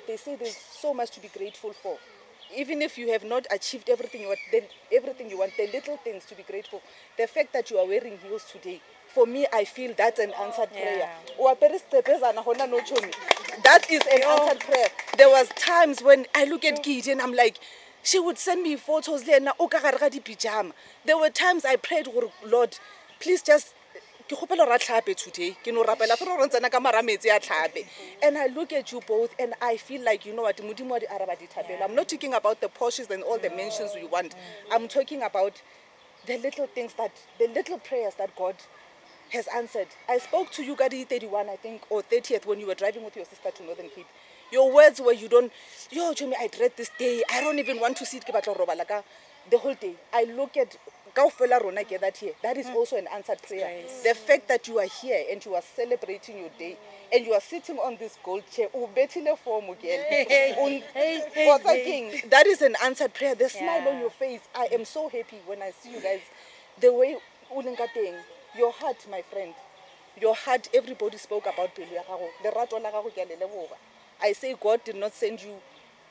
they say, there's so much to be grateful for. Even if you have not achieved everything you want, the little things to be grateful. The fact that you are wearing heels today, for me, I feel that's an answered prayer. That is an answered prayer. There was times when I look at Gidi and I'm like, she would send me photos there. There were times I prayed, Lord, please just today. And I look at you both and I feel like, you know what, I'm not talking about the Porsches and all the mansions we want. I'm talking about the little things, the little prayers that God has answered. I spoke to you, Gadi 31, I think, or 30th, when you were driving with your sister to Northern Cape. Your words were, you don't, Jimmy, I dread this day. I don't even want to see it the whole day. I look at that is also an answered prayer. The fact that you are here and you are celebrating your day and you are sitting on this gold chair, that is an answered prayer. The smile on your face. I am so happy when I see you guys. The way your heart, my friend, your heart, everybody spoke about I say God did not send you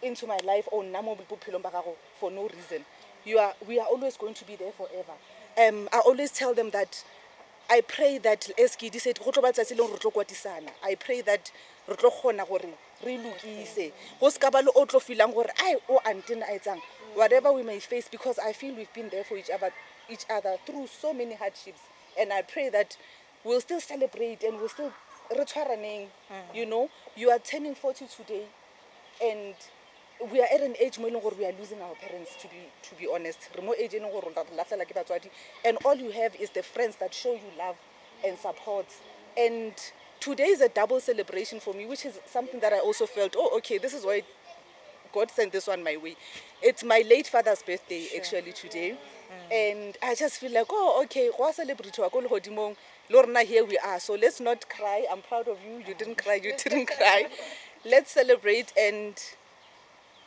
into my life for no reason. We are always going to be there forever. I always tell them that I pray that Eskidi said go tlo ba tsatsi le re tlo kwatisana. I pray that re tlo khona gore re lokise. Go ska ba le o tlo feelang gore ai o antina a etsang. Whatever we may face, because I feel we've been there for each other through so many hardships, and I pray that we'll still celebrate and we'll still retwaraneng. You know, you are turning 40 today, and we are at an age where we are losing our parents, to be honest. And all you have is the friends that show you love and support. And today is a double celebration for me, which is something that I also felt, oh, okay, this is why God sent this one my way. It's my late father's birthday, actually, today. And I just feel like, oh, okay, Lorna, here we are. So let's not cry. I'm proud of you. You didn't cry. You didn't cry. Let's celebrate. And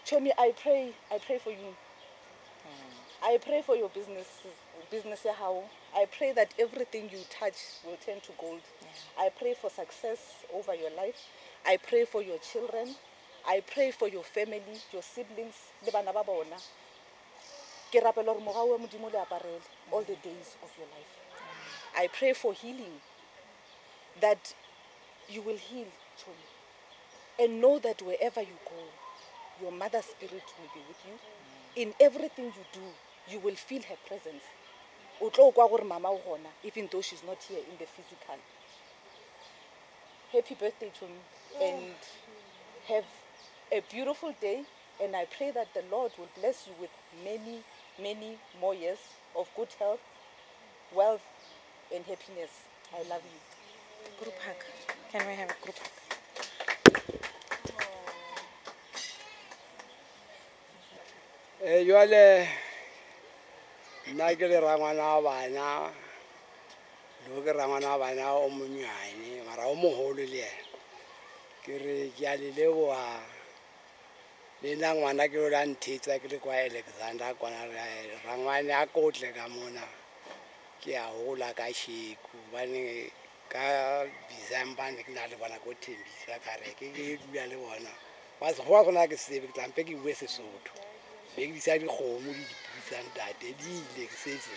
Chomi, I pray for you. I pray for your business. I pray that everything you touch will turn to gold. I pray for success over your life. I pray for your children. I pray for your family, your siblings. All the days of your life. I pray for healing, that you will heal, Chomi. And know that wherever you go, your mother's spirit will be with you. In everything you do, you will feel her presence. Even though she's not here in the physical. Happy birthday to me, and have a beautiful day. And I pray that the Lord will bless you with many, many more years of good health, wealth, and happiness. I love you. Group hug. Can we have a group hug? Jwale nna ke le rangwana wa bana lo ke rangwana wa bana o monyane mara o moholo le yena ke re ke a le leboa le nna ngwana ke lo la nthetsa ke le kwa Alexander kwana rangwane a kotle ka mona ke a hola ka sheku bane ka December ne ke na le bona go thembisa ka re ke dula le bona ba se go gona ke se ke tlampe ke bue Sesotho big decide home di putsang tate di ile ke setse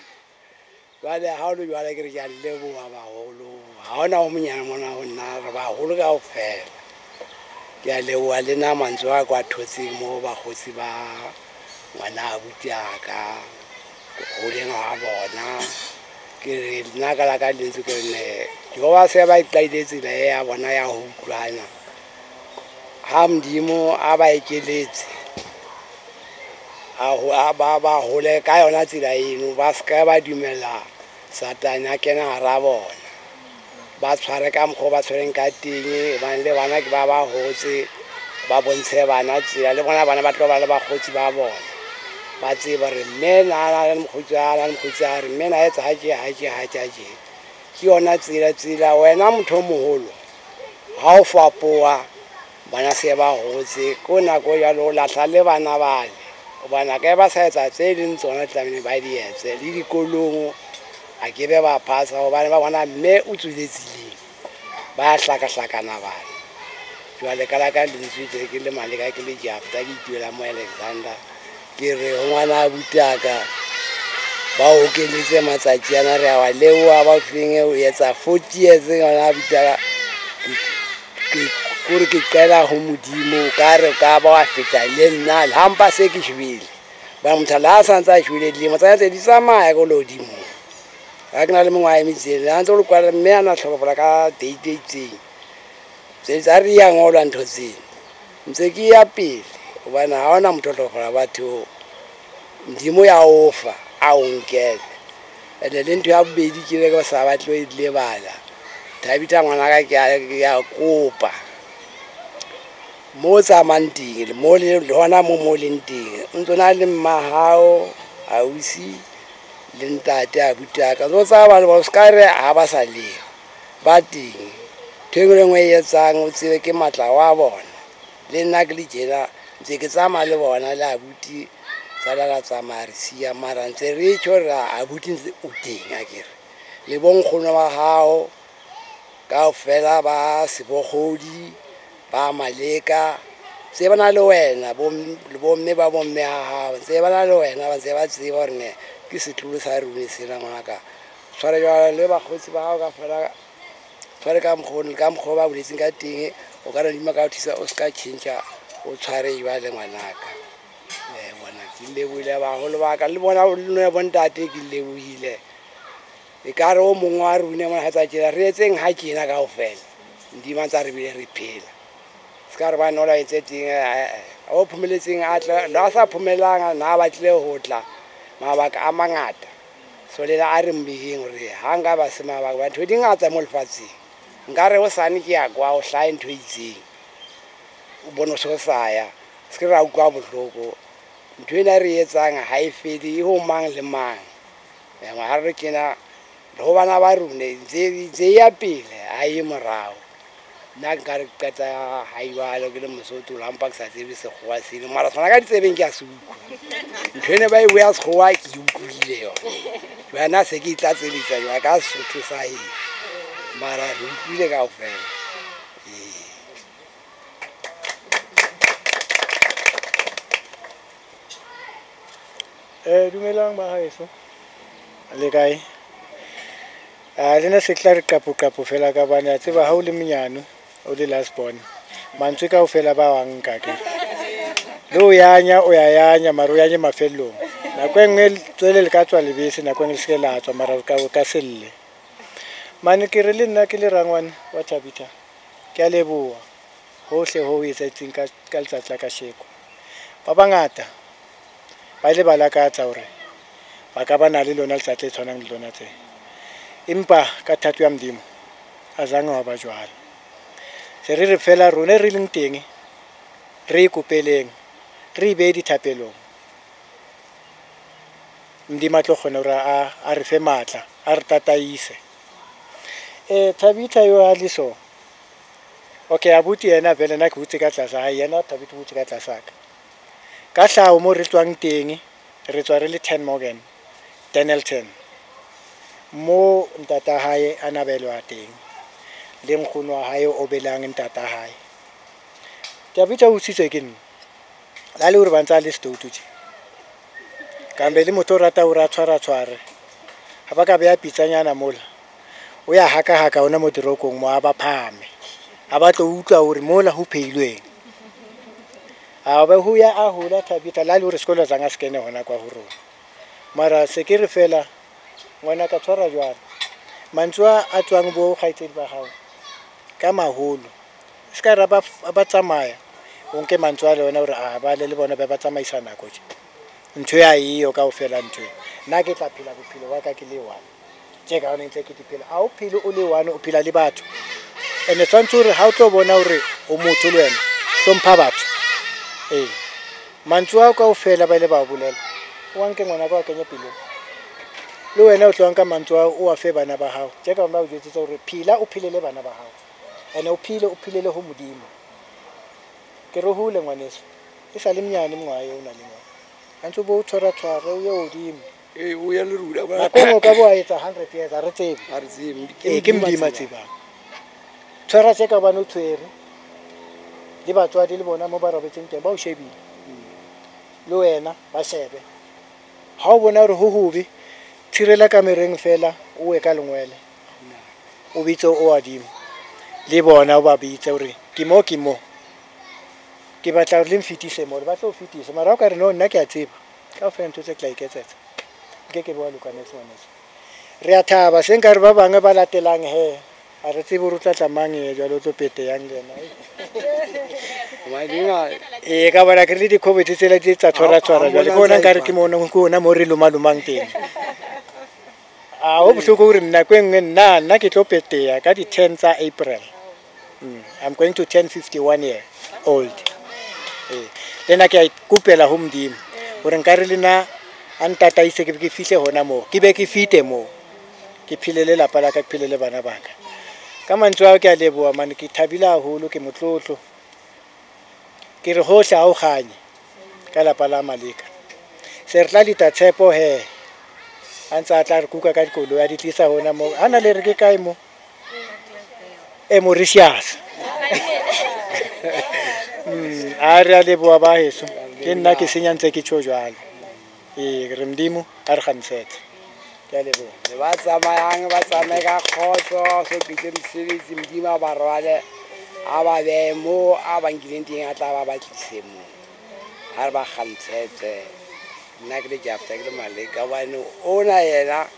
wale ha o lo jwala ke re ya lebo wa ba holo ha ona o monyana mona ho nna re ba holo ka ofela ke a lebo le na mantswe a kwa thotseng mo ba gotsi ba ngwana a butiaka go le nga bona ke re nna ka la ka lentse ke ne yo ba se ba itlaidetse le ya bona ya ho utlwana ha mdimo a ba ekeletse ba hole ka yona tsela eno ba ska ba dumela satana kena ra bona ba tshware ka mkgo ba tshwereng ka teng ba le bana ke ba hotse ba bontshe bana tsela le bona ba tlo ba le ba gotsi ba bona ba tseba re mena le mkhutsa re mena etsa ha ke yona tsela wena motho moholo ha o fapoa bana se ba hotse ko nako ya lo latla le bana bale bana ke ba sa etsa tse ding tsona tlamene ba di etse le dikolong a ke be ba phasa ba bona mme o tsweletsile ba hlaka-hlakana bana jwale ka la ka lentswe ke le Malinga ke le Thabitha ke ituela mo Alexander ke re ngwana a butaka ba o keletse matsatsi ana re a wa lewa ba fenge o etsa 40 years ngwana a butaka kore ke qela ho modimo ka re ka ba wa feta le nna hampa se ke shwele ba mothala sa ntsa shwele le motsa tse di tsamaya go lodimo ga ke na le mongwa e mitsele a ntse o kwa mme ana tlhokofola ka date tse tsa ri ya ngolwa ntho tsena ntse ke ya pele o bana ha ona motho tlhokofola batho ndimo ya ofa a o nkele le ntho ya bobedi ke le ka sa batlo e le bala Thabitha ngwana ka ke ya kopa mo tsa manting mo le hona mo lenteng ntse na le mmahao ausi le ntate a butaka zo tsa ba le ska re ha ba sa le ba ting thengwe e etsang o tsebe ke matla wa bona le nna ke le jela ntse ke tsama le bona le abuti tsala la tsamaya re sia mara ntse re tshora abuti ntse o teng a kere le bonkgono wa hao ka ofela ba sebogodi ba maleka se bana le wena bomme ba bomme ha se bana le wena ba se ba tseba hore ne ke setlulo sa rune se la ngaka tshwara jwa le bakgotsi ba hao ka fela tshware ka mokgwa ba boletseng ka teng o ka re dima ka thusa o ska change o tshware jwa le ngwanaka bona ke lebohile bagolo ba ka le bona o le bontate ke lebohile e ka re o mongwe wa rune mona hatsa tjela re etseng ha kena ka ofela ndima tsa re bile re phela ska re ba nola etse teng o phumeletseng a tla la sa phumelanga na ba tle ho tla mabaka a mangata so le a re mbiheng re hanga ba se mabaka ba ntho dingata mo lefatsheng nkare o sane ke ya kwa o hlae ntho itseng o bona so saya se ra ukwa bohloko ntho ena re etsang ha e fedi ho mang le mang ya ha re kena ho bana ba rune nze ya pele a ye morao nna ka re qeta haibalo ke le Mosotho la mpa ke sa tsebe se khoa sele mara tsana ka ditsebeng ke a se utlwa ntho ene ba e ya se khoa ke utlwile yo bana se ke tla tselitsa ya ka Sotho sa e mara re utlwile ka ofela dumelang ba haeso le kae lena se tla re kapo fela ka bana tseba ha o le monyano o le last born mantswe ka ofela ba wa nka ke lo yanya o ya yanya maro yanya mafellong na kwengwe tswele le ka tswa lebese na kwengwe se la tswa mara ka selle mane ke re le nna ke le rangwane wa Thabitha ke a leboha hohle ho etsetseng ka letsatsi la ka sheko ba bangata ba ile ba lakatsa hore ba ka bana le lona letsatsi le tshwanang le lona tse empa ka thato ya Modimo azange wa ba jwalo se re fela rona re leng teng re ikopeleng re be dithapelong Modimo tlo khona hore a re fe matla a re tataise Thabitha yo a liso okay abuti yena vele na ke butse ka tlasa ha yena Thabitha butse ka tlasa ka hlaho mo re tswang teng re tswa re le 10 Morgan Danielton mo ntata hae anabelwa teng le nkgono wa hae o belang ntata hae Thabitha o tsitse ke nna la le hore ba ntsa le stoutu tje kambe le motho rata o ra tshware ha ba ka be ya pitsanyana mola o ya haka ona mo dirokong mo aba phame a ba tlo utlwa hore mola ho pheilweng a ba ho ya a hola Thabitha la le hore sekolo zanga skene hona kwa ho rona mara se ke re fela ngwana ka tshwara jwana mantswa a tswang bo khaitsedi ba hao ka maholo ska ra ba tsamaya o nke mantswa le ona hore a ba le bona ba tsamaisa nako tje ntho ya iyo ka ofela ntho nna ke tla phela bophelo wa ka ke le one tje ka ona ntse ke diphela a o phelo o le one o phela le batho ene tsantse hore ha o tlo bona hore o motho le wena hlompha batho mantswa ka ofela ba ile ba bolela o nke ngwana ba kenya pelo le wena o tloang ka mantswa o a fe bana ba hao tje ka ba o jetsetsa hore phila o philele bana ba hao ene o philele ho Modimo ke re hole ngwaneso e sa le mnyane mngwae o na le ngwana antso bo tshwara o ye Modimo o ya le rula ba ko ka bo a etsa 100 years a re tsebe ke Modimo tseba tshwara se ka bana o tshwere le batswadi le bona mo ba robetseng teng ba o shebile le wena ba shebe ha o bona hore ho hobe thirela kamereng fela o e ka lengwele o bitse o adimo le bona o ba bitse hore ke mo ke batla le mfitise mo le batla o fitise mara o ka re no nna ke a tseba ka ofela ntho tse tla iketsetsa ke boa lokane tsona re a thaba se nka re ba bangwe ba latelang he a re tsebe re tla tlamang e jalo tlo pete yang lena ka bona ke le di covid tsela di tsa tshwara jalo ke bona nka re ke mona mo re lumang teng a o bohloko hore nna kwengwe nna ke tlo peteya ka di 10 tsa April I'm going to turn 51 year old lena ke a ikopela ho Modimo hore nka re lena a ntataise ke fihle hona mo ke be ke fite mo ke philele lapa la ka ke philele bana ba ka ka mantswe a ke a leboha mane ke thabila haholo ke motlotlo ke re hohle ha o khanye ka lapa la Malinga se re tla dita tshepo he antsa tla re kuka ka dikolo ya di tlisa hona mo ana le re ke kae mo Mauritius a re a leboha ba heso le nna ke senya ntse ke tjho jwalo re Modimo a re khansetse ke a leboha le ba tsamayang ba tsamaye ka kgotso so ke mosebetsi modimo ba rwale a ba be mo a bankileng teng a tla ba batlise mo ha ba kgantshetse nna ke le japta ke le Malinga bane ona yena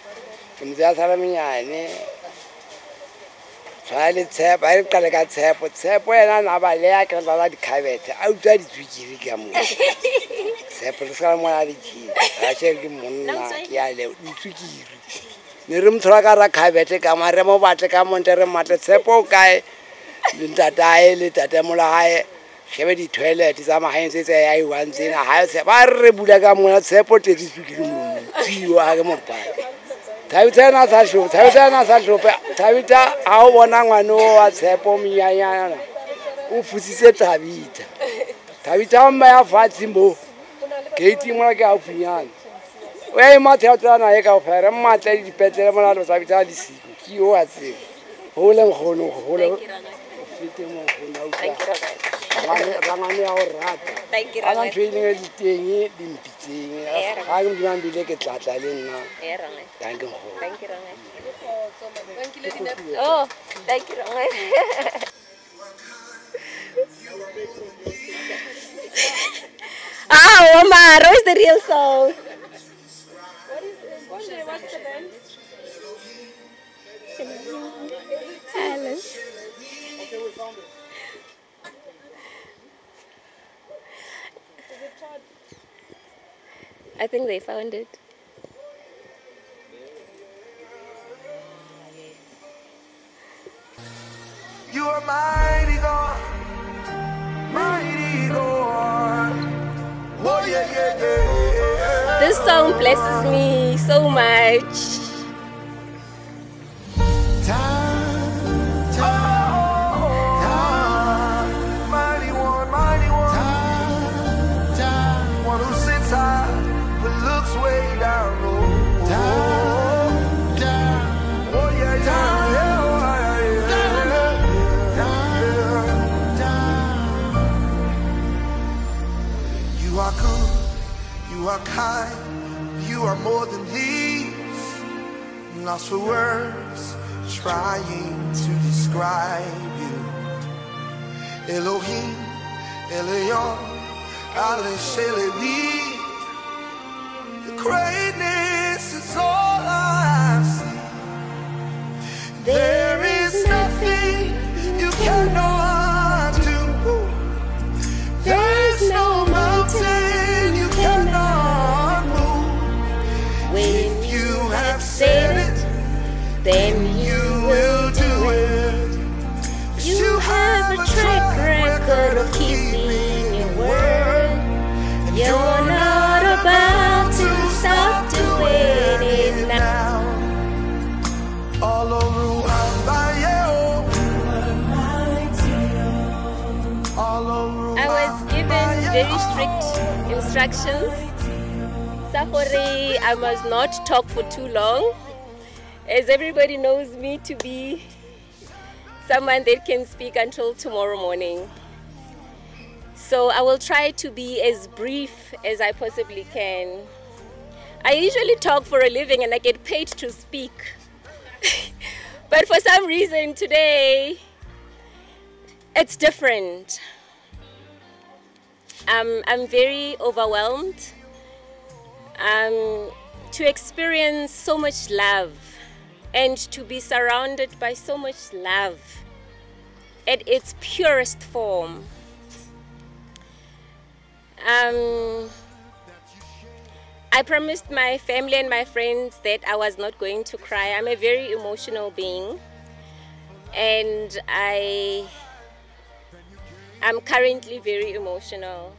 ke motho a sala menyane ga le tshepa a ka le ka tshepo yena na ba le ya ke la dikhabete a utwa ditswikiri ka mo tshepo le sa mo ya dikiri a tsheng ke monna ke a le ditswikiri ne re mthora ka ra khabete ka mare mo batle ka montere matle tshepo kae le ntatae le tatemola hae shebe di toilet tsa magaeng tse ya I want tsena ha se ba re bula ka mona tshepo te ditswikiri mo tsiwa ha ke mo pa Thabitha na sa hlopa Thabitha a o bona ngwana wa tshepo miyanyana o fusitse Thabitha mma ya fatsi mo gate mo ka a funyana o ya mathe tsana e ka o fere mmatla di petlele mona le Thabitha di siko ki o a tse ho le ngono ho le fete mo go na utlwa rangane ya o rata ana training di teng di mpitseng ga ke mo bile ke tlatla le nna thank you oh thank you Omar, what's the real song? What's the band? Alan. Okay, we found it. I think they found it. You are mighty God, mighty God. Oh yeah, yeah, yeah. This song blesses me so much. Mighty one. One who sits high but looks way down low. Oh yeah, yeah. You are good, you are kind, you are more than these. Lost for words, trying to describe you. Elohim, Elion, Ale Shelevi. The greatness is all I see. There is nothing you cannot do. There's no mountain you cannot move. If you have said it, then you will do it. You have a track record of keeping your word. You're not about to stop doing it now. All over I was given very strict instructions. Safari, I must not talk for too long, as everybody knows me to be someone that can speak until tomorrow morning. So I will try to be as brief as I possibly can. I usually talk for a living and I get paid to speak. But for some reason today, it's different. I'm very overwhelmed to experience so much love and to be surrounded by so much love at its purest form. I promised my family and my friends that I was not going to cry. I'm a very emotional being, and I'm currently very emotional.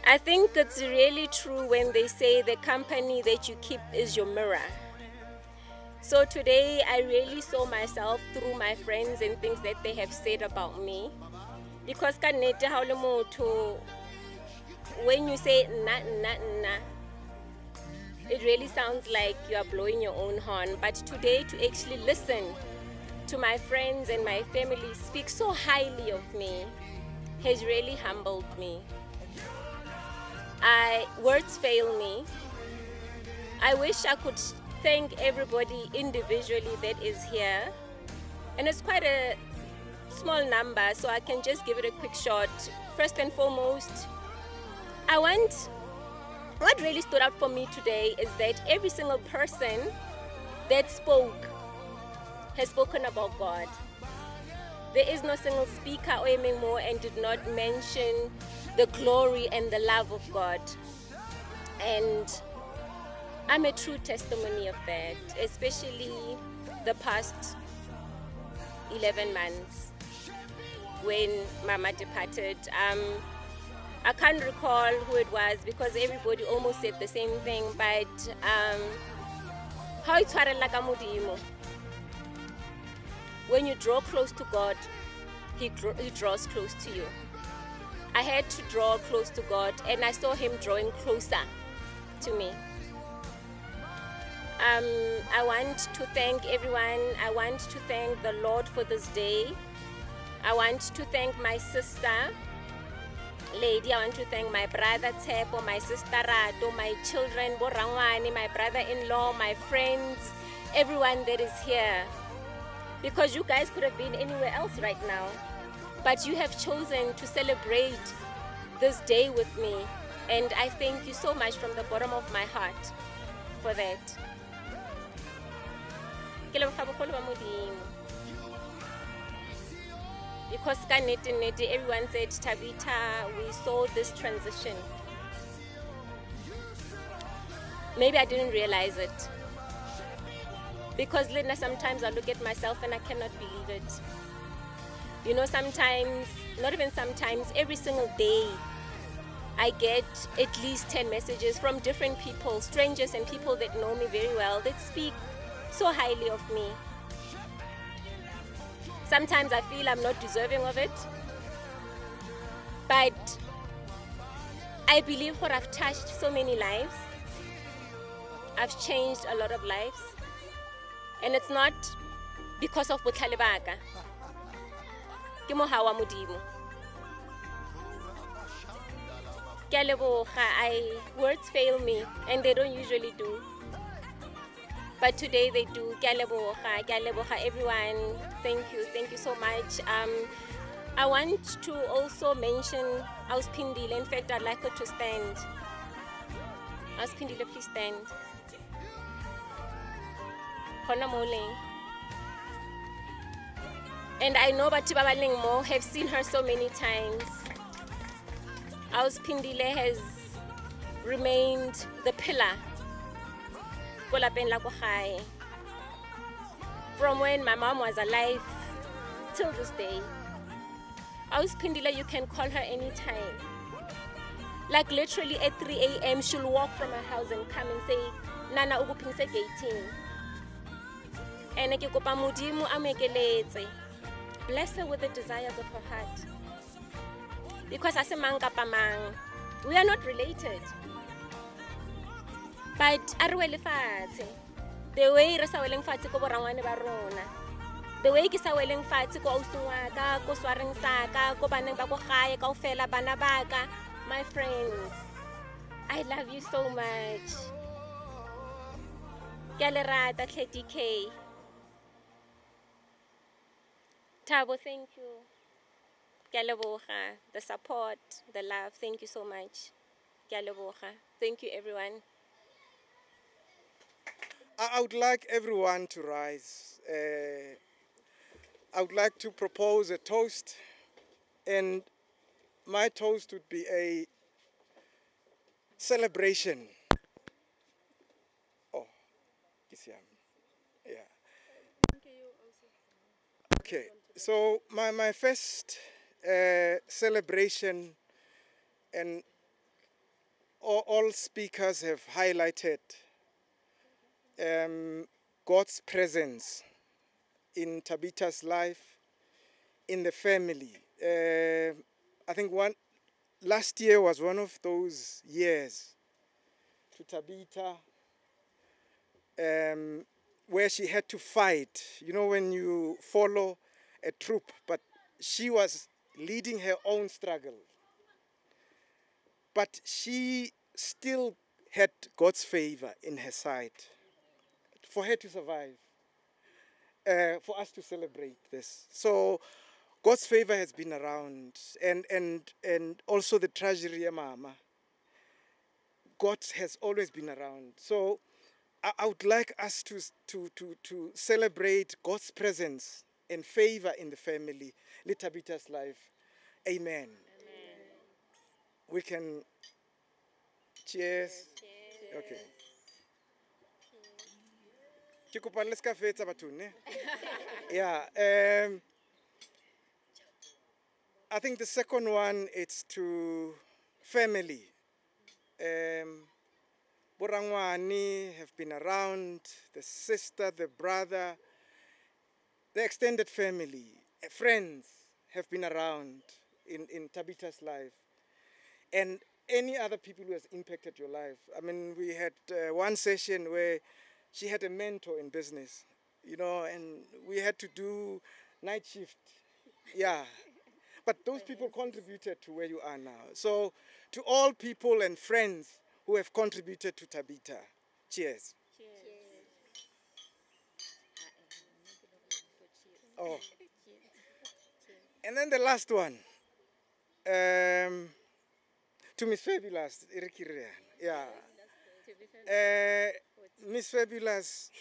I think it's really true when they say the company that you keep is your mirror. So today I really saw myself through my friends and things that they have said about me. Because when you say na na na, it really sounds like you are blowing your own horn. But today to actually listen to my friends and my family speak so highly of me has really humbled me. Words fail me. I wish I could thank everybody individually that is here. And it's quite a small number, so I can just give it a quick shot. First and foremost, what really stood out for me today is that every single person that spoke has spoken about God. There is no single speaker or more and did not mention the glory and the love of God. And I'm a true testimony of that, especially the past 11 months when Mama departed. I can't recall who it was because everybody almost said the same thing, but how it's when you draw close to God, he draws close to you. I had to draw close to God, and I saw him drawing closer to me. I want to thank everyone. I want to thank the Lord for this day. I want to thank my sister, Lady. I want to thank my brother Tepo, my sister Rato, my children, Borangwani, my brother-in-law, my friends, everyone that is here. Because you guys could have been anywhere else right now, but you have chosen to celebrate this day with me, and I thank you so much from the bottom of my heart for that. Because everyone said, Thabitha, we saw this transition. Maybe I didn't realize it. Because Linda, sometimes I look at myself and I cannot believe it. You know, sometimes, not even sometimes, every single day, I get at least 10 messages from different people, strangers and people that know me very well, that speak so highly of me. Sometimes I feel I'm not deserving of it. But I believe what I've touched so many lives. I've changed a lot of lives. And it's not because of botlhale baka. Ke moha wa Modimo. Ke a leboga. Words fail me, and they don't usually do. But today they do. Ke a leboga everyone. Thank you so much. I want to also mention Auspindile. In fact, I'd like her to stand. Auspindile, please stand. And I know Batho ba baneng mo have seen her so many times. Auspindile has remained the pillar ko lapeng la ko gae. From when my mom was alive till this day. Auspindile, you can call her anytime. Like literally at 3 a.m. she'll walk from her house and come and say, Nana, ukuphinse gating. And ke kopa Modimo a mekeletse. Bless her with the desires of her heart. Because as a man kapa mang, we are not related. But a re wele fatshe. The way re sa weleng fatshe ko borangwane ba rona. The way ke sa weleng fatshe ko ausi wa ka, ko swareng sa ka, ko baneng ba ko gae kaofela bana ba ka. My friends, I love you so much. Ke a le rata hle DK. Thabo, thank you. Ke a leboga. The support, the love, thank you so much. Ke a leboga. Thank you, everyone. I would like everyone to rise. I would like to propose a toast, and my toast would be a celebration. Oh, yeah. Okay, so my first celebration, and all speakers have highlighted God's presence in Thabitha's life, in the family. I think last year was one of those years to Thabitha where she had to fight. You know, when you follow a troop, but she was leading her own struggle. But she still had God's favor in her sight for her to survive, for us to celebrate this. So God's favor has been around, and also the treasury, Mama. God has always been around. So I would like us to celebrate God's presence and favor in the family, Thabitha's life. Amen. Amen. We can cheers. Okay. Yeah. I think the second one it's to family. Borangwani have been around, the sister, the brother, the extended family, friends have been around in Thabitha's life. And any other people who has impacted your life. I mean, we had one session where she had a mentor in business, and we had to do night shift. Yeah. But those people contributed to where you are now. So to all people and friends who have contributed to Thabitha, cheers. Cheers. Oh. And then the last one. To Miss Fabulous. Yeah. Miss Fabulous,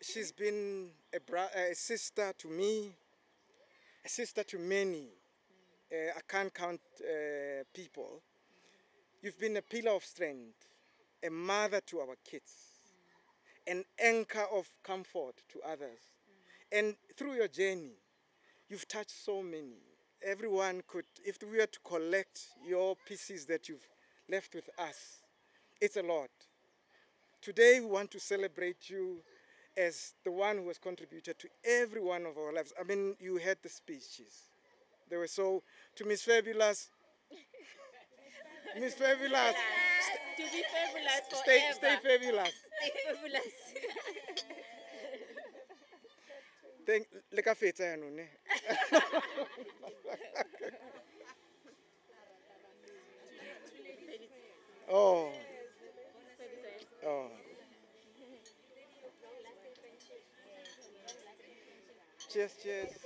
she's been a sister to me, a sister to many. I can't count people. You've been a pillar of strength, a mother to our kids, an anchor of comfort to others. And through your journey, you've touched so many. Everyone could, if we were to collect your pieces that you've left with us, it's a lot. Today we want to celebrate you as the one who has contributed to every one of our lives. I mean, you had the speeches. They were so, to Miss Fabulous, Miss Fabulous. To be fabulous forever. Stay fabulous. Stay fabulous. Thank le ka fetsa yanong ne. Oh. Oh. Cheers.